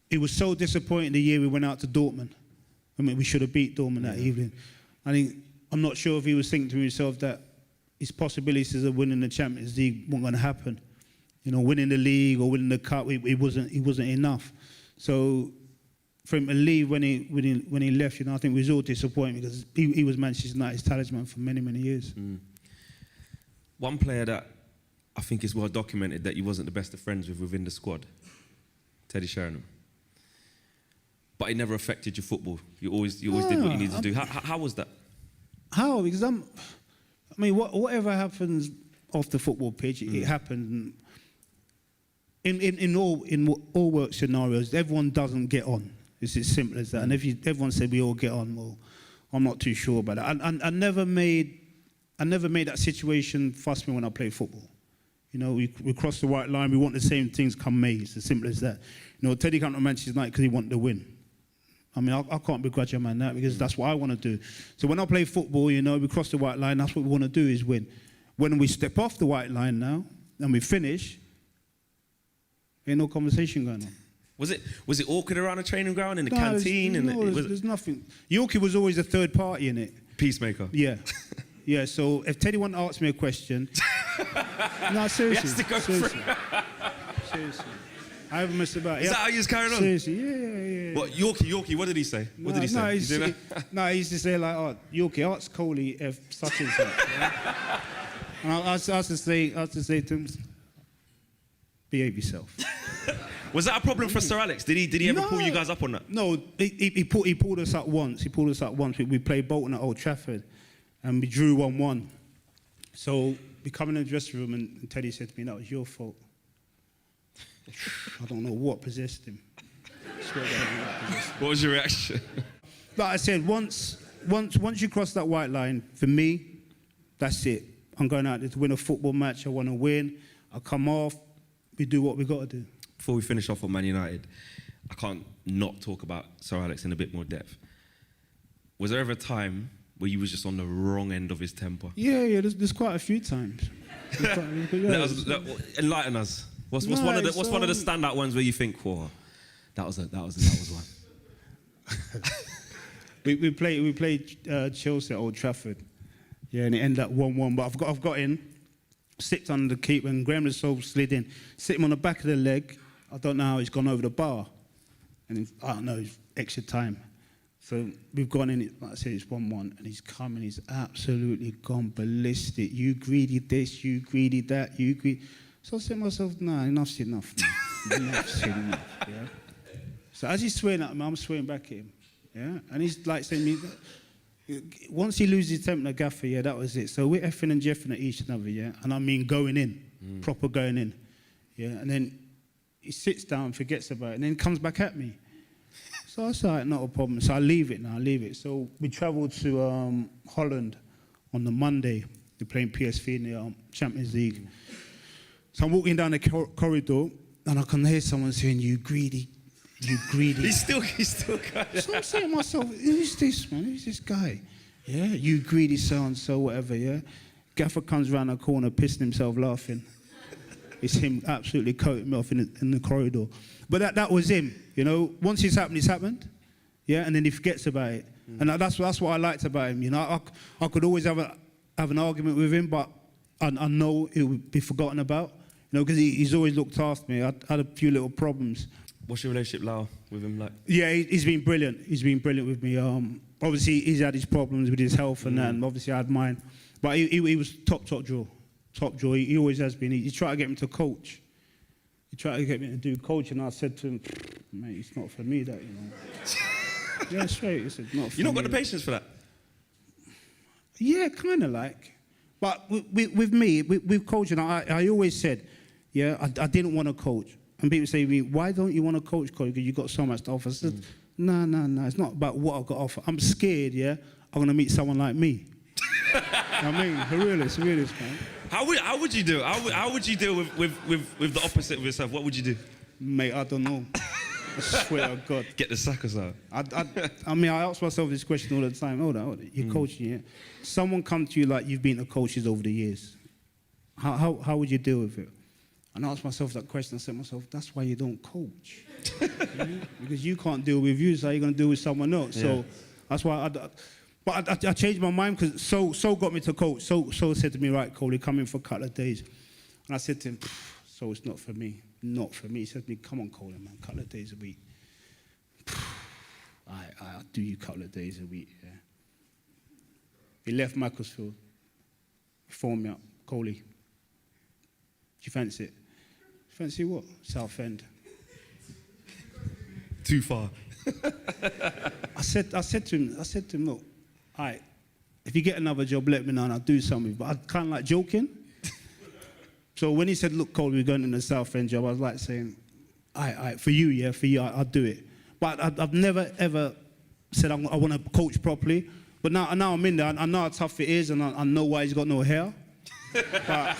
he was so disappointed the year we went out to Dortmund. I mean, we should have beat Dortmund that evening. I'm not sure if he was thinking to himself that his possibilities of winning the Champions League weren't going to happen. You know, winning the league or winning the cup, it wasn't enough. So for him to leave when he left, you know, I think we was all disappointed because he was Manchester United's talisman for many, many years. One player that I think is well documented that he wasn't the best of friends with within the squad, Teddy Sheringham. But it never affected your football. You always did what you needed to do. How was that? How? Because whatever happens off the football pitch, it happened. In all work scenarios, everyone doesn't get on. It's as simple as that. And if everyone said we all get on, well, I'm not too sure about that. I never made that situation fuss me when I played football. You know, we cross the white line. We want the same things come May. It's as simple as that. You know, Teddy came to Manchester United because he wanted to win. I mean, I can't begrudge a man that because that's what I want to do. So when I play football, you know, we cross the white line. That's what we want to do is win. When we step off the white line now and we finish, ain't no conversation going on. Was it awkward around the training ground in the canteen? There's nothing. Yorkie was always a third party in it. Peacemaker. Yeah. Yeah, so if Teddy wanted to ask me a question... No, seriously. He has to go seriously. Seriously. I haven't messed about. Is that how you was carrying on? Seriously, yeah. What, Yorkie, what did he say? What did he say? He used to say like, Yorkie, ask Coley if such and such. Yeah? And I used to say to him, behave yourself. Was that a problem for Sir Alex? Did he ever pull you guys up on that? No, he pulled us up once. We played Bolton at Old Trafford, and we drew 1-1. So we come in the dressing room, and Teddy said to me, "That was your fault." I don't know what possessed him. What was your reaction? Like I said, once you cross that white line, for me, that's it. I'm going out there to win a football match. I want to win. I come off. We do what we got to do. Before we finish off on Man United, I can't not talk about Sir Alex in a bit more depth. Was there ever a time where you was just on the wrong end of his temper? Yeah. There's quite a few times. Enlighten us. What's one of the standout ones where you think, whoa, that was one. we played Chelsea at Old Trafford, yeah, and it ended up 1-1. But I've got in, slipped under the keeper, and Graham Lassolle slid in, hit him on the back of the leg. I don't know how he's gone over the bar, and I don't know, extra time. So we've gone in, like I said, it's 1-1, and he's coming, he's absolutely gone ballistic. You greedy this, you greedy that, you greedy. So I said to myself, nah, enough's enough, man. Enough's enough, yeah. So as he's swearing at me, I'm swearing back at him, yeah. And he's like saying to me, once he loses his temper, gaffer, yeah, that was it. So we're effing and jeffing at each other, yeah. And I mean going in, proper going in, yeah. And then he sits down, forgets about it, and then comes back at me. So I said, all right, not a problem. So I leave it now, I leave it. So we travelled to Holland on the Monday. We're playing PSV in the Champions League. So I'm walking down the corridor, and I can hear someone saying, you greedy, you greedy. He's still kind of... So I'm saying to myself, who's this, man? Who's this guy? Yeah, you greedy so-and-so, whatever, yeah? Gaffer comes round the corner, pissing himself laughing. It's him absolutely coating me off in the corridor. But that was him, you know. Once it's happened, yeah, and then he forgets about it. And that's what I liked about him, you know. I could always have an argument with him, but I know it would be forgotten about, you know, because he's always looked after me. I had a few little problems. What's your relationship now with him like? Yeah, he's been brilliant. He's been brilliant with me. Obviously, he's had his problems with his health and that, and obviously I had mine. But he was top draw. Top draw. He always has been. He tried to get me to coach. He tried to get me to do coaching, and I said to him, mate, it's not for me, that, you know. Yeah, straight. He said, not for me. You not got the patience for that? Yeah, kind of like. But with me, with coaching, I always said, yeah, I didn't want to coach. And people say to me, why don't you want to coach, Because you've got so much to offer. I said, no, it's not about what I've got to offer. I'm scared, yeah, I'm going to meet someone like me. I mean, a realist, man. How would you do it? How would you deal with the opposite of yourself? What would you do? Mate, I don't know. I swear to God. Get the suckers out. I mean, I ask myself this question all the time. Hold on. You're coaching, yeah? Someone come to you like you've been to coaches over the years. How would you deal with it? And I asked myself that question. I said to myself, that's why you don't coach. Yeah? Because you can't deal with you, so how are you going to deal with someone else? Yeah. So that's why I changed my mind, because so got me to coach. So said to me, right, Cole, you come in for a couple of days. And I said to him, so it's not for me. Not for me. He said to me, come on, Cole, man, a couple of days a week. I'll do you a couple of days a week, yeah. He left Macclesfield, phoned me up, Coley, do you fancy it? Fancy what? Southend. Too far. I said to him, look, all right, if you get another job, let me know and I'll do something. But I kind of like joking. So when he said, look, Cole, we're going in the Southend job, I was like saying, all right, for you, I'll do it. But I've never, ever said I want to coach properly. But now I'm in there. I know how tough it is, and I know why he's got no hair. But,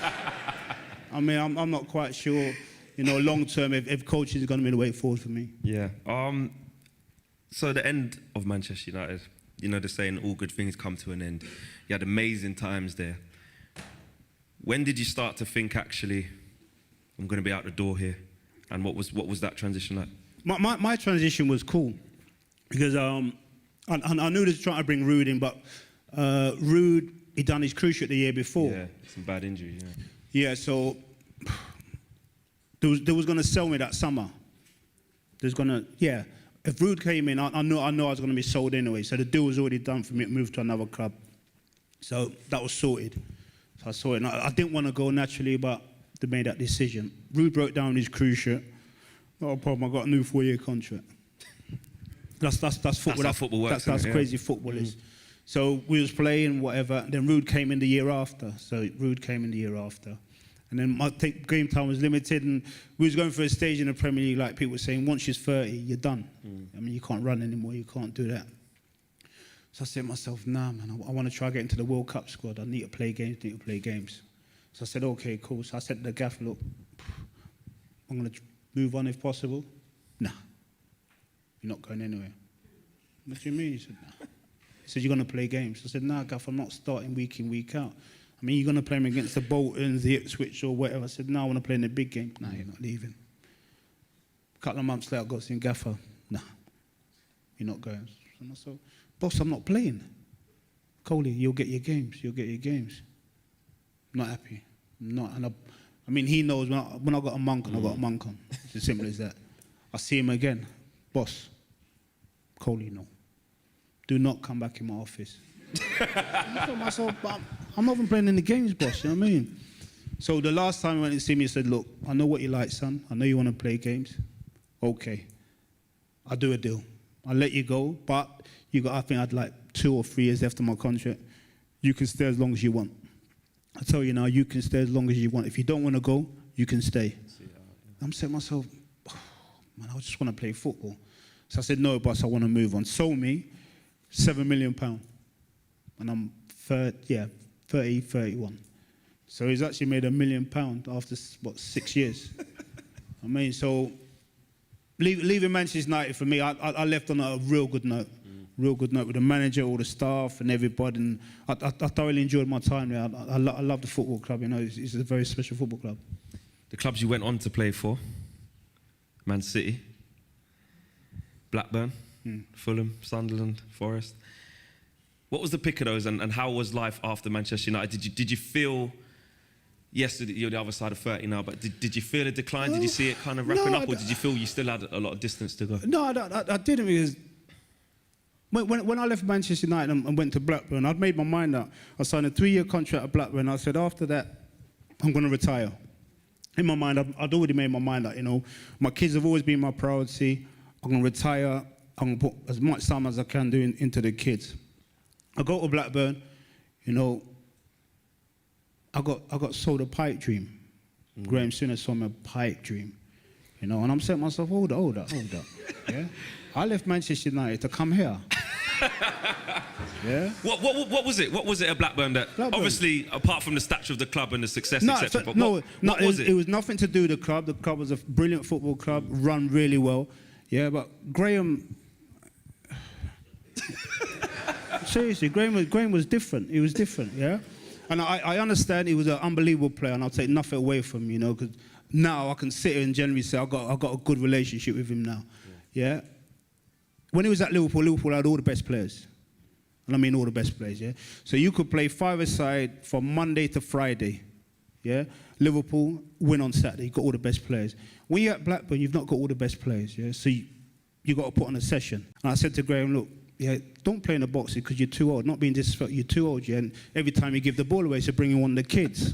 I mean, I'm not quite sure, you know, long term, if coaching is going to be the way forward for me. Yeah. So the end of Manchester United, you know, they're saying all good things come to an end. You had amazing times there. When did you start to think, actually, I'm going to be out the door here? And what was that transition like? My transition was cool, because I knew they were trying to bring Ruud in, but Ruud, he'd done his cruciate the year before. Yeah, some bad injury, yeah. Yeah, so they was going to sell me that summer. There's going to, yeah. If Ruud came in, I know I was going to be sold anyway. So the deal was already done for me to move to another club. So that was sorted. So I saw it. And I didn't want to go naturally, but they made that decision. Ruud broke down his cruciate. Not a problem. I got a new 4-year contract. That's football. That's how football works. That's crazy football is. So we was playing, whatever. Then Ruud came in the year after. And then my game time was limited, and we was going for a stage in the Premier League, like people were saying, once you're 30, you're done. I mean, you can't run anymore, you can't do that. So I said to myself, nah, man, I want to try to get into the World Cup squad. I need to play games, So I said, okay, cool. So I said to the gaffer, look, I'm going to move on if possible. Nah, you're not going anywhere. What do you mean? He said, nah. He said, you're going to play games. I said, nah, gaffer, I'm not starting week in, week out. I mean, you're going to play him against the Boltons, the Ipswich or whatever. I said, no, I want to play in the big game. No, you're not leaving. A couple of months later, I got seen gaffer. Nah, you're not going. So I said, boss, I'm not playing. Coley, you'll get your games. I'm not happy. I'm not. And I mean, he knows when I got a monk on, I got a monk on. It's as simple as that. I see him again. Boss, Coley, no. Do not come back in my office. I thought to myself, but I'm not even playing any games, boss, you know what I mean? So the last time he went to see me, he said, look, I know what you like, son. I know you want to play games. Okay. I'll do a deal. I'll let you go, but I think I had like 2 or 3 years left on my contract. You can stay as long as you want. I tell you now, you can stay as long as you want. If you don't want to go, you can stay. I'm saying to myself, oh, man, I just want to play football. So I said, no, boss, I want to move on. Sold me £7 million. And I'm 30, 31. So he's actually made £1 million after, 6 years. I mean, so leaving Manchester United for me, I left on a real good note. Real good note with the manager, all the staff and everybody. And I thoroughly enjoyed my time there. I love the football club, you know. It's a very special football club. The clubs you went on to play for, Man City, Blackburn, Fulham, Sunderland, Forest. What was the pick of those, and how was life after Manchester United? Did you feel, yes, you're the other side of 30 now, but did you feel a decline? Did you see it kind of wrapping up, or did you feel you still had a lot of distance to go? No, I didn't, because when I left Manchester United and went to Blackburn, I'd made my mind up. I signed a 3-year contract at Blackburn. I said, after that, I'm going to retire. In my mind, I'd already made my mind up, you know. My kids have always been my priority. I'm going to retire. I'm going to put as much time as I can do into the kids. I go to Blackburn, you know. I got sold a pipe dream. Graham Souness sold me a pipe dream, you know. And I'm saying to myself, hold up. Yeah. I left Manchester United to come here. Yeah. What was it? What was it at Blackburn that, obviously, apart from the stature of the club and the success, etc. What was it? It was nothing to do with the club. The club was a brilliant football club, run really well. Yeah, but Graham. Seriously, Graham was different. He was different. Yeah. And I understand he was an unbelievable player, and I'll take nothing away from him, you know, because now I can sit here and generally say I've got a good relationship with him now. Yeah. When he was at Liverpool had all the best players. And I mean all the best players, yeah? So you could play 5-a-side from Monday to Friday, yeah? Liverpool, win on Saturday, you've got all the best players. When you're at Blackburn, you've not got all the best players, yeah? So you got to put on a session. And I said to Graham, look, yeah, don't play in the boxes because you're too old. Not being disrespectful, you're too old, yeah? And every time you give the ball away, so bring in one of the kids.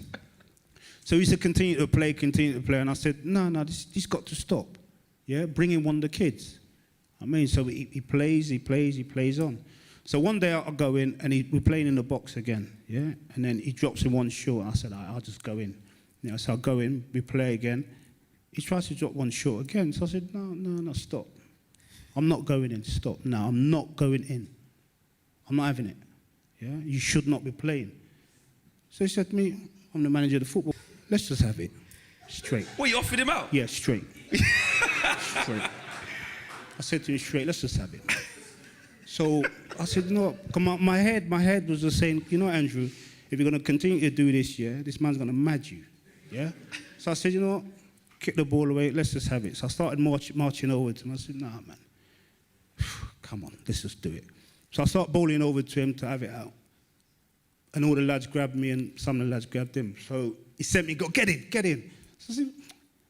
So he used to continue to play, and I said, no, this got to stop, yeah? Bring in one of the kids. I mean, so he plays on. So one day I'll go in and we're playing in the box again, yeah? And then he drops in one short. I said, I'll just go in. You know, so I'll go in, we play again. He tries to drop one short again. So I said, no, stop. I'm not going in, stop. No, I'm not going in. I'm not having it, yeah? You should not be playing. So he said to me, I'm the manager of the football. Let's just have it, straight. Well, you offered him out? Yeah, straight. Straight. I said to him straight, let's just have it. So I said, no, come on, my head was just saying, you know, Andrew, if you're going to continue to do this, yeah, this man's going to mad you, yeah? So I said, you know, kick the ball away, let's just have it. So I started marching over to him. I said, nah, man, come on, let's just do it. So I started bowling over to him to have it out. And all the lads grabbed me and some of the lads grabbed him. So he sent me, get in. So I said,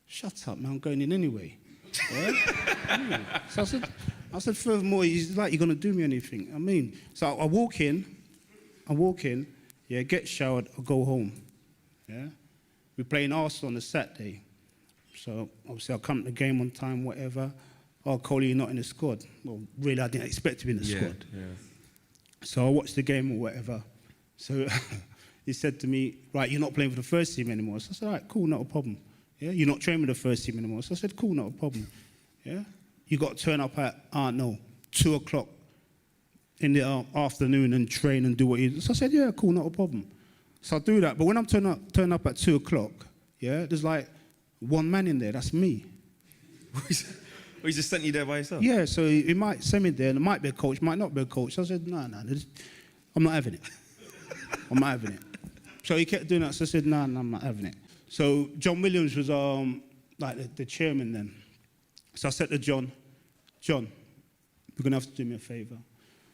shut up, man, I'm going in anyway. Yeah? So I said, furthermore, he's like, you're going to do me anything. I mean, so I walk in, yeah, get showered, I go home. Yeah? We're playing Arsenal on a Saturday. So obviously I'll come to the game on time, whatever. Oh, Coley, you're not in the squad. Well, really, I didn't expect to be in the squad. Yeah. So I watched the game or whatever. So he said to me, right, you're not playing for the first team anymore. So I said, all right, cool, not a problem. Yeah, you're not training with the first team anymore. So I said, cool, not a problem. Yeah, you got to turn up at 2 o'clock in the afternoon and train and do what you do. So I said, yeah, cool, not a problem. So I do that. But when I'm turn up at 2 o'clock, yeah, there's like one man in there. That's me. He just sent you there by yourself? Yeah, so he might send me there. And it might be a coach, might not be a coach. So I said, no, I'm not having it. I'm not having it. So he kept doing that. So I said, no, I'm not having it. So John Williams was like the chairman then. So I said to John, you're going to have to do me a favour.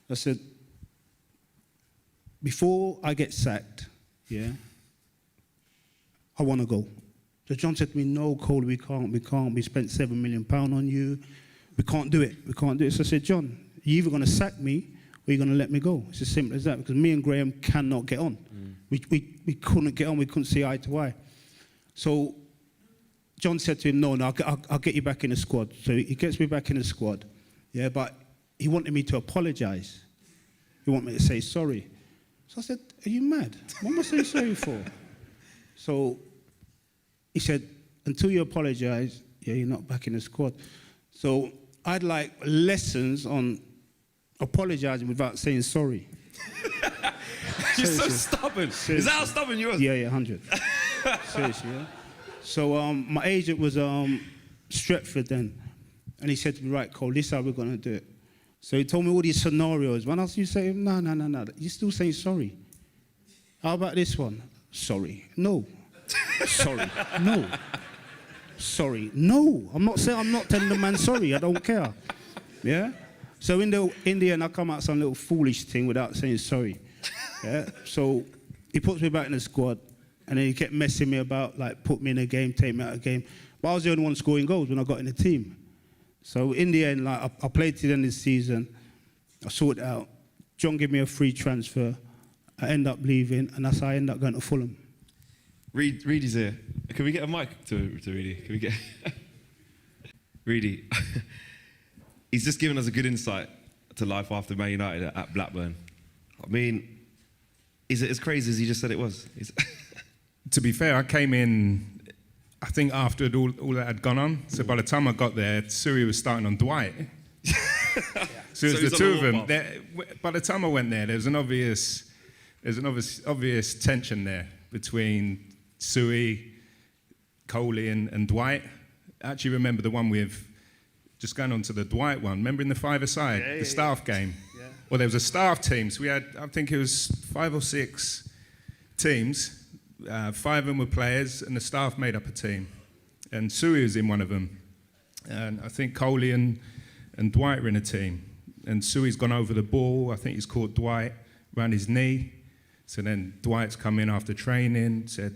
I said, before I get sacked, yeah, I want to go. So John said to me, no, Cole, we can't. We spent £7 million on you. We can't do it. So I said, John, You're either going to sack me or you're going to let me go. It's as simple as that, because me and Graham cannot get on. We couldn't get on. We couldn't see eye to eye. So John said to him, no, I'll get you back in the squad. So he gets me back in the squad. Yeah, but he wanted me to apologise. He wanted me to say sorry. So I said, are you mad? What am I saying sorry for? So he said, until you apologise, yeah, you're not back in the squad. So I'd like lessons on apologising without saying sorry. You're so stubborn. Seriously. Is that how stubborn you are? Yeah, 100. Seriously, yeah. So my agent was Stretford then. And he said to me, right, Cole, this is how we're going to do it. So he told me all these scenarios. When I was saying, no, you're still saying sorry. How about this one? Sorry. No. Sorry. No. Sorry. No. I'm not telling the man sorry. I don't care. Yeah? So in the end, I come out some little foolish thing without saying sorry. Yeah? So he puts me back in the squad, and then he kept messing me about, like, put me in a game, take me out of the game. But I was the only one scoring goals when I got in the team. So in the end, like, I played to the end of the season. I sorted it out. John gave me a free transfer. I end up leaving, and that's how I end up going to Fulham. Reedy's here. Can we get a mic to Reedy? Can we get Reedy? He's just given us a good insight to life after Man United at Blackburn. I mean, is it as crazy as he just said it was? To be fair, I came in, I think after all that had gone on. So by the time I got there, Suri was starting on Dwight. So it was the two of them. By the time I went there, there's an obvious tension there between Suri, Coley and Dwight. I actually remember the one with, just going on to the Dwight one, remember in the five-a-side, the staff game? Yeah. Well, there was a staff team, so we had, I think it was 5 or 6 teams. 5 of them were players, and the staff made up a team. And Suri was in one of them. And I think Coley and Dwight were in a team. And Sui's gone over the ball. I think he's caught Dwight around his knee. So then Dwight's come in after training, said,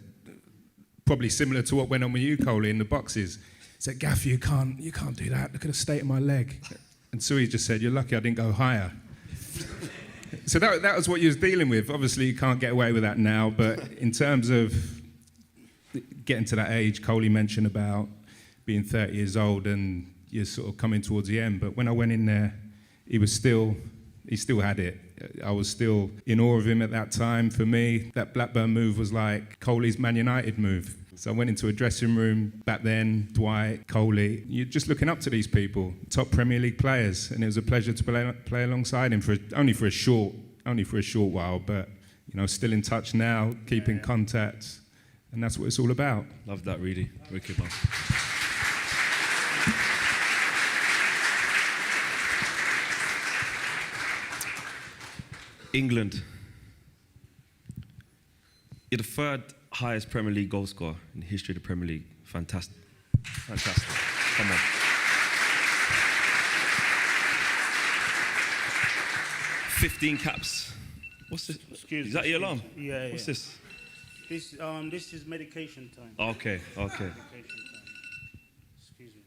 probably similar to what went on with you, Coley, in the boxes. Said, Gaff, you can't do that. Look at the state of my leg. And Sui just said, you're lucky I didn't go higher. So that was what you was dealing with. Obviously, you can't get away with that now, but in terms of getting to that age, Coley mentioned about being 30 years old and you're sort of coming towards the end. But when I went in there, he still had it. I was still in awe of him at that time. For me, that Blackburn move was like Coley's Man United move. So I went into a dressing room back then, Dwight, Coley. You're just looking up to these people, top Premier League players, and it was a pleasure to play alongside him only for a short while, but still in touch now, keeping contact, and that's what it's all about. Love that, Reedy. Wicked one. England. You're the 3rd highest Premier League goal scorer in the history of the Premier League. Fantastic. Fantastic. Come on. "15 caps." What's this? Excuse me. Is that your alarm? Yeah. What's this? This is medication time. Okay. Medication time. Excuse me.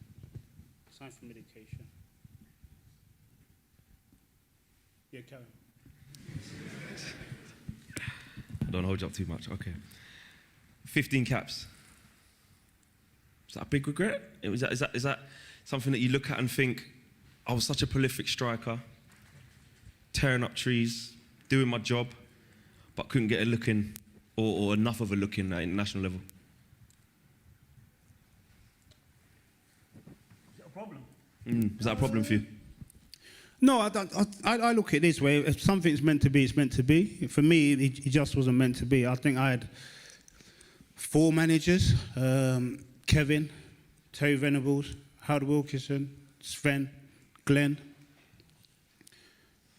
It's time for medication. Yeah, Karen. Don't hold you up too much. Okay. 15 caps. Is that a big regret? Is that something that you look at and think, I was such a prolific striker, tearing up trees, doing my job, but couldn't get a look in, or enough of a look in at international level? Is that a problem? Is that a problem for you? No, I look at it this way. If something's meant to be, it's meant to be. For me, it just wasn't meant to be. I think I had 4 managers, Kevin, Terry Venables, Howard Wilkinson, Sven, Glenn.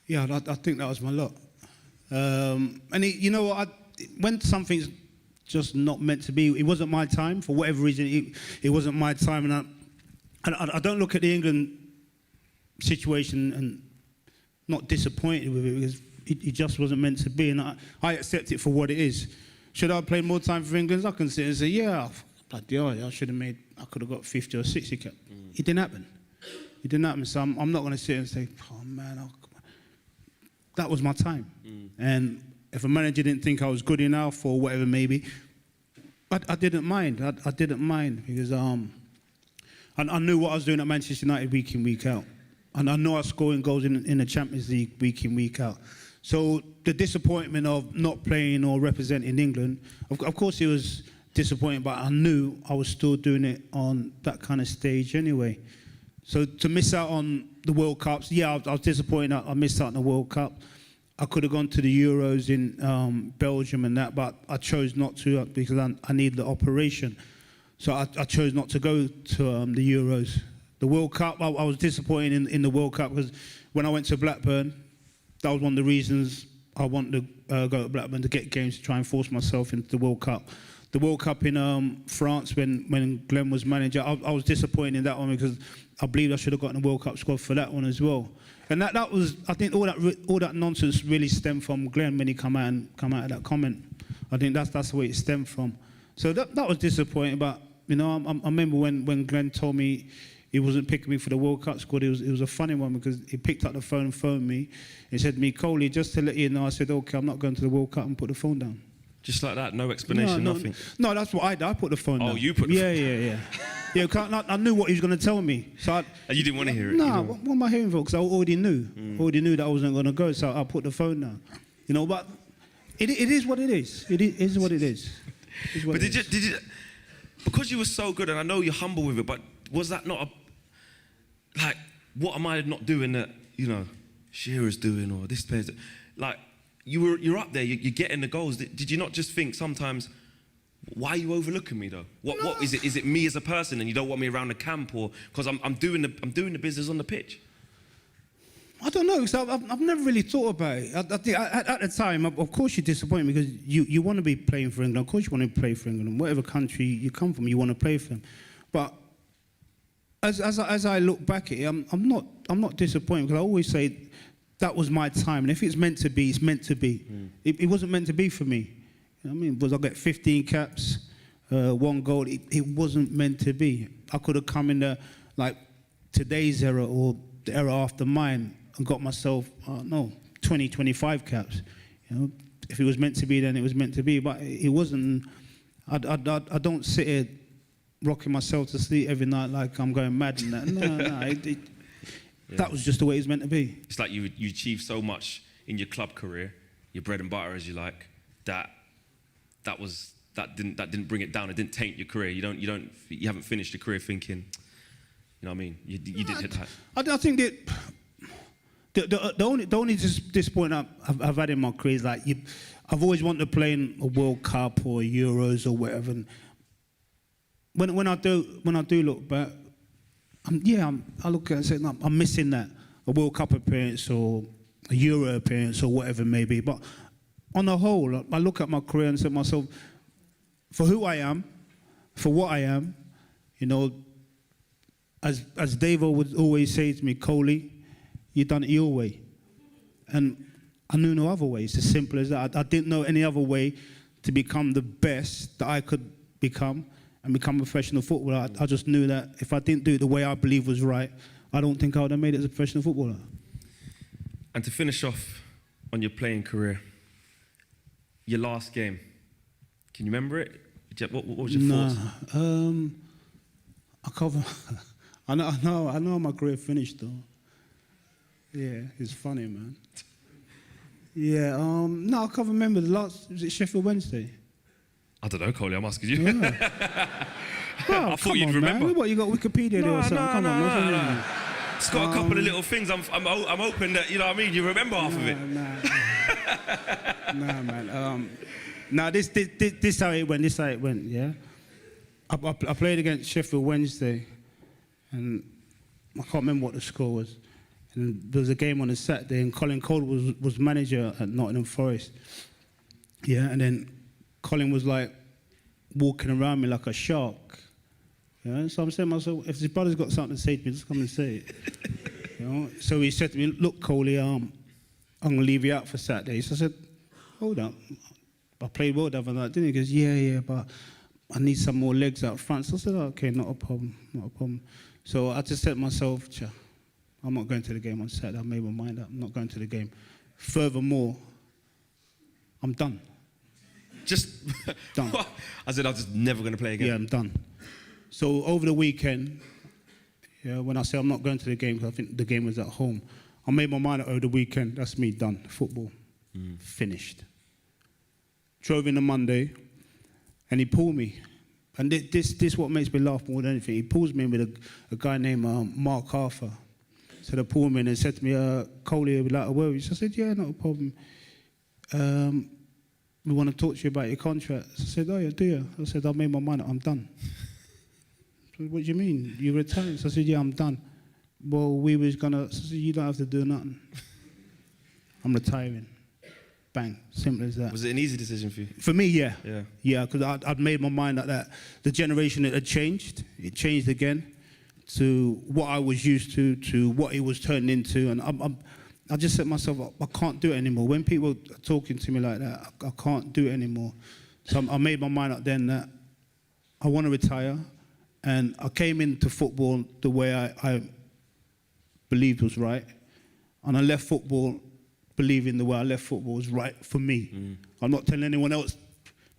Yeah, I think that was my lot. And you know what? When something's just not meant to be, it wasn't my time. For whatever reason, it wasn't my time. And I don't look at the England situation and not disappointed with it, because it just wasn't meant to be, and I accept it for what it is. Should I have played more time for England? I can sit and say, yeah, bloody hell, I could have got 50 or 60 cap. It didn't happen. It didn't happen. So I'm not going to sit and say, oh, man, that was my time. And if a manager didn't think I was good enough or whatever maybe, I didn't mind. I didn't mind because I knew what I was doing at Manchester United week in, week out. And I know I was scoring goals in the Champions League week in, week out. So the disappointment of not playing or representing England, of course it was disappointing, but I knew I was still doing it on that kind of stage anyway. So to miss out on the World Cups, yeah, I was disappointed I missed out on the World Cup. I could have gone to the Euros in Belgium and that, but I chose not to because I needed the operation. So I chose not to go to the Euros. The World Cup, I was disappointed in the World Cup because when I went to Blackburn, that was one of the reasons I wanted to go to Blackburn, to get games, to try and force myself into the World Cup. The World Cup in France, when Glenn was manager, I was disappointed in that one because I believe I should have gotten the World Cup squad for that one as well. And that was, I think, all that nonsense really stemmed from Glenn when he come out of that comment. I think that's the way it stemmed from. So that was disappointing. But you know, I remember when Glenn told me he wasn't picking me for the World Cup squad. It was a funny one because he picked up the phone and phoned me. He said to me, Coley, just to let you know, I said, okay, I'm not going to the World Cup, and put the phone down. Just like that, no explanation, nothing. No, that's what I did. I put the phone down. Oh, you put the phone down? Yeah, cause I knew what he was going to tell me. So and you didn't want to hear it? No, what am I hearing for? Because I already knew. Already knew that I wasn't going to go, so I put the phone down. You know, but it is what it is. It is what it is. But did you, because you were so good, and I know you're humble with it, but was that not like, what am I not doing that, you know, Shearer's doing, or this player's doing? Like, you're up there, you're getting the goals. Did you not just think sometimes, why are you overlooking me though? What is it? Is it me as a person, and you don't want me around the camp, or because I'm doing the business on the pitch? I don't know, because I've never really thought about it. I think at the time, of course, you're disappointed because you want to be playing for England. Of course, you want to play for England. Whatever country you come from, you want to play for them. But as I look back at it, I'm not disappointed because I always say that was my time, and if it's meant to be, it's meant to be. It wasn't meant to be for me. You know what I mean? Was I get 15 caps, 1 goal? It wasn't meant to be. I could have come in the like today's era or the era after mine and got myself 20, 25 caps. You know, if it was meant to be, then it was meant to be. But it wasn't. I don't sit here rocking myself to sleep every night like I'm going mad and that. No. That was just the way it was meant to be. It's like you achieved so much in your club career, your bread and butter, as you like, that didn't bring it down. It didn't taint your career. You haven't finished your career thinking, you know what I mean? You did hit that. I think that the only disappointment I've had in my career is like I've always wanted to play in a World Cup or Euros or whatever. And when I do look back, I look at it and say, no, I'm missing that, a World Cup appearance or a Euro appearance or whatever it may be. But on the whole, I look at my career and say to myself, for who I am, for what I am, you know, as Davo would always say to me, Coley, you done it your way. And I knew no other way. It's as simple as that. I didn't know any other way to become the best that I could become and become a professional footballer. I just knew that if I didn't do it the way I believe was right, I don't think I would have made it as a professional footballer. And to finish off on your playing career, your last game, can you remember it? What was your thoughts? I can't. I know my career finished though. Yeah, it's funny, man. Yeah, no, I can't remember the last. Was it Sheffield Wednesday? I don't know, Coley. I'm asking you. Yeah. Oh, I thought you'd remember. Man. What, you got Wikipedia there or something? Come on, no. It's got a couple of little things. I'm hoping that, you know what I mean, you remember half of it. Nah, man. Now this how it went. This how it went. Yeah. I played against Sheffield Wednesday, and I can't remember what the score was. And there was a game on a Saturday, and Colin Cole was manager at Nottingham Forest. Yeah, and then Colin was like walking around me like a shark. Yeah, so I'm saying to myself, if his brother's got something to say to me, just come and say it. You know? So he said to me, look, Coley, I'm going to leave you out for Saturday. So I said, hold up. I played well the other night, didn't he? He goes, yeah, but I need some more legs out front. So I said, okay, not a problem. So I just said to myself, I'm not going to the game on Saturday. I made my mind up. I'm not going to the game. Furthermore, I'm done. Just Done. I said I was just never going to play again. Yeah, I'm done. So over the weekend, when I say I'm not going to the game, because I think the game was at home, I made my mind up over the weekend. That's me done. Football. Finished. Drove in on Monday, and he pulled me. And this what makes me laugh more than anything. He pulls me in with a guy named Mark Arthur. So they pulled me in and said to me, Coley, would like a word. So I said, yeah, not a problem. We want to talk to you about your contract. So I said, oh yeah, do you? I said, I've made my mind up, I'm done. So what do you mean? You're retiring? So I said, yeah, I'm done. Well, we was gonna, so I said, you don't have to do nothing. I'm retiring. Bang, simple as that. Was it an easy decision for you? For me, yeah. Yeah. Yeah, because I'd made my mind up that the generation had changed. It changed again to what I was used to what it was turning into. And I just said to myself, I can't do it anymore. When people are talking to me like that, I can't do it anymore. So I made my mind up then that I want to retire. And I came into football the way I believed was right. And I left football believing the way I left football was right for me. I'm not telling anyone else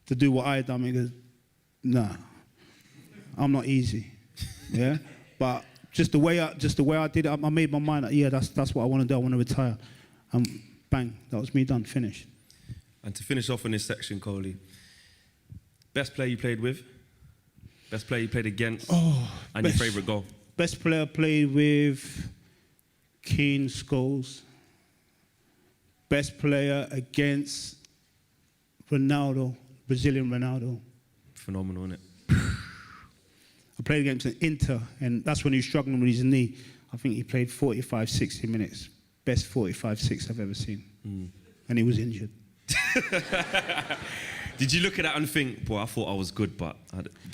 to do what I done because, nah, I'm not easy. Yeah, but just the way I did it, I made my mind. Yeah, that's what I want to do. I want to retire. Bang, that was me done, finished. And to finish off on this section, Coley, best player you played with, best player you played against, and your favourite goal. Best player I played with, Keane Scholes. Best player against Ronaldo, Brazilian Ronaldo. Phenomenal, isn't it? I played against an Inter, and that's when he was struggling with his knee. I think he played 45, 60 minutes. Best 45, 6 I've ever seen. And he was injured. Did you look at that and think, boy, I thought I was good, but...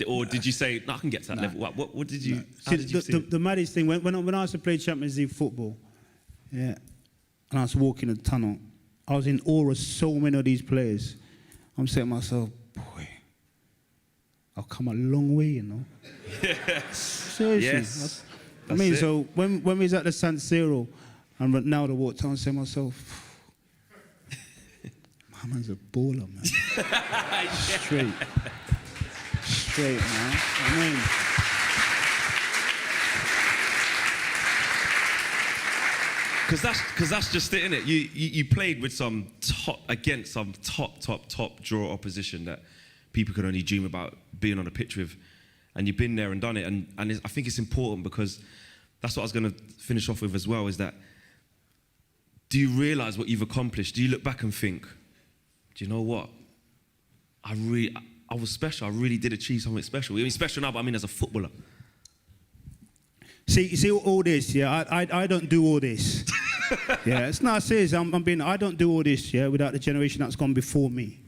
Or did you say, no, I can get to that level? What did you... How did you see it? The maddest thing, when I used to play Champions League football, yeah, and I was walking the tunnel, I was in awe of so many of these players. I'm saying to myself, boy, I've come a long way, you know. Seriously. Yes. I mean, so when we was at the San Siro and Ronaldo walked on, I said to myself, my man's a baller, man. Straight, man. I mean, Because that's just it, innit? You played with against some top draw opposition that people could only dream about being on a pitch with, and you've been there and done it. And I think it's important because that's what I was going to finish off with as well. Is that, do you realise what you've accomplished? Do you look back and think, do you know what? I was special. I really did achieve something special. I mean, special now, but I mean as a footballer. See all this, yeah. I don't do all this. Yeah, it's not serious. I don't do all this, yeah, without the generation that's gone before me.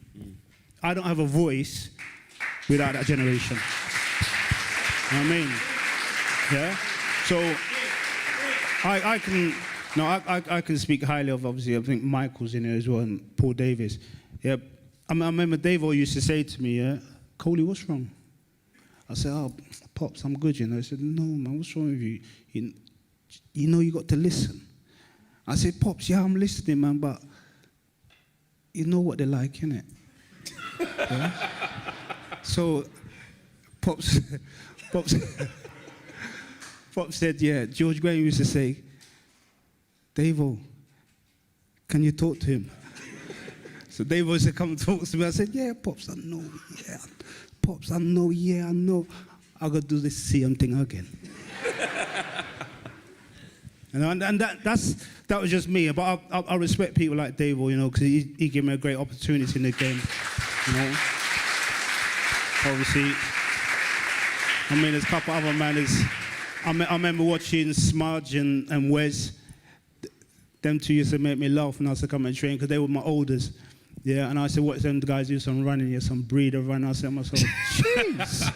I don't have a voice without that generation. You know what I mean? Yeah. So I can speak highly of, obviously. I think Michael's in there as well, and Paul Davis. Yeah. I remember Dave used to say to me, yeah, Coley, what's wrong? I said, oh, Pops, I'm good, you know. He said, no, man, what's wrong with you? You know you got to listen. I said, Pops, yeah, I'm listening, man, but you know what they're like, innit? Yeah? So, Pops said, yeah, George Graham used to say, Davo, can you talk to him? So Dave used to come and talk to me. I said, yeah, Pops, I know, yeah. Pops, I know, yeah, I know. I got to do this same thing again. and that was just me. But I respect people like Dave, you know, because he gave me a great opportunity in the game, you know. Obviously, I mean, there's a couple other managers. I remember watching Smudge and Wes. Them two used to make me laugh when I used to come and train because they were my oldest. Yeah, and I said, watch them guys do some running, yeah, some breeder run. I said to myself, jeez.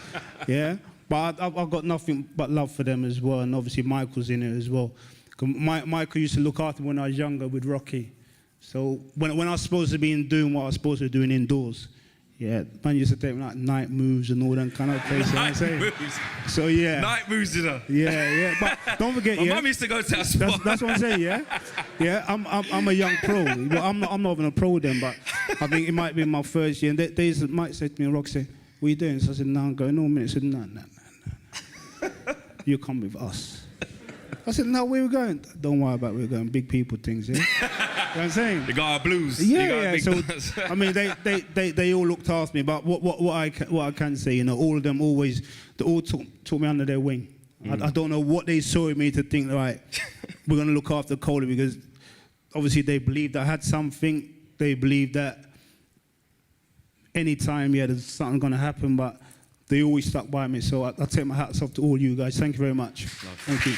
Yeah, but I've got nothing but love for them as well. And obviously Michael's in it as well. Michael used to look after me when I was younger with Rocky. So when I was supposed to be doing what I was supposed to be doing indoors, Yeah, man used to take me like night moves and all that kind of places. Night moves. So yeah. Night moves, you know. Yeah. But don't forget, My yeah. mum used to go to that spot. That's what I'm saying, yeah. Yeah, I'm a young pro. Well, I'm not even a pro then, but I think it might be my first year. And they might say to me, Roxy, what are you doing? So I said, no, I'm going home. I said, no. You come with us. I said, no, where we going? Don't worry about it, we're going. Big people things, yeah? You know what I'm saying? You got our blues. Yeah. So, I mean, they all looked after me, but what I can say, you know, all of them they all took me under their wing. I don't know what they saw in me to think, right, we're going to look after Coley, because obviously they believed I had something. They believed that anytime, there's something going to happen, but they always stuck by me. So I take my hats off to all you guys. Thank you very much. Thank you.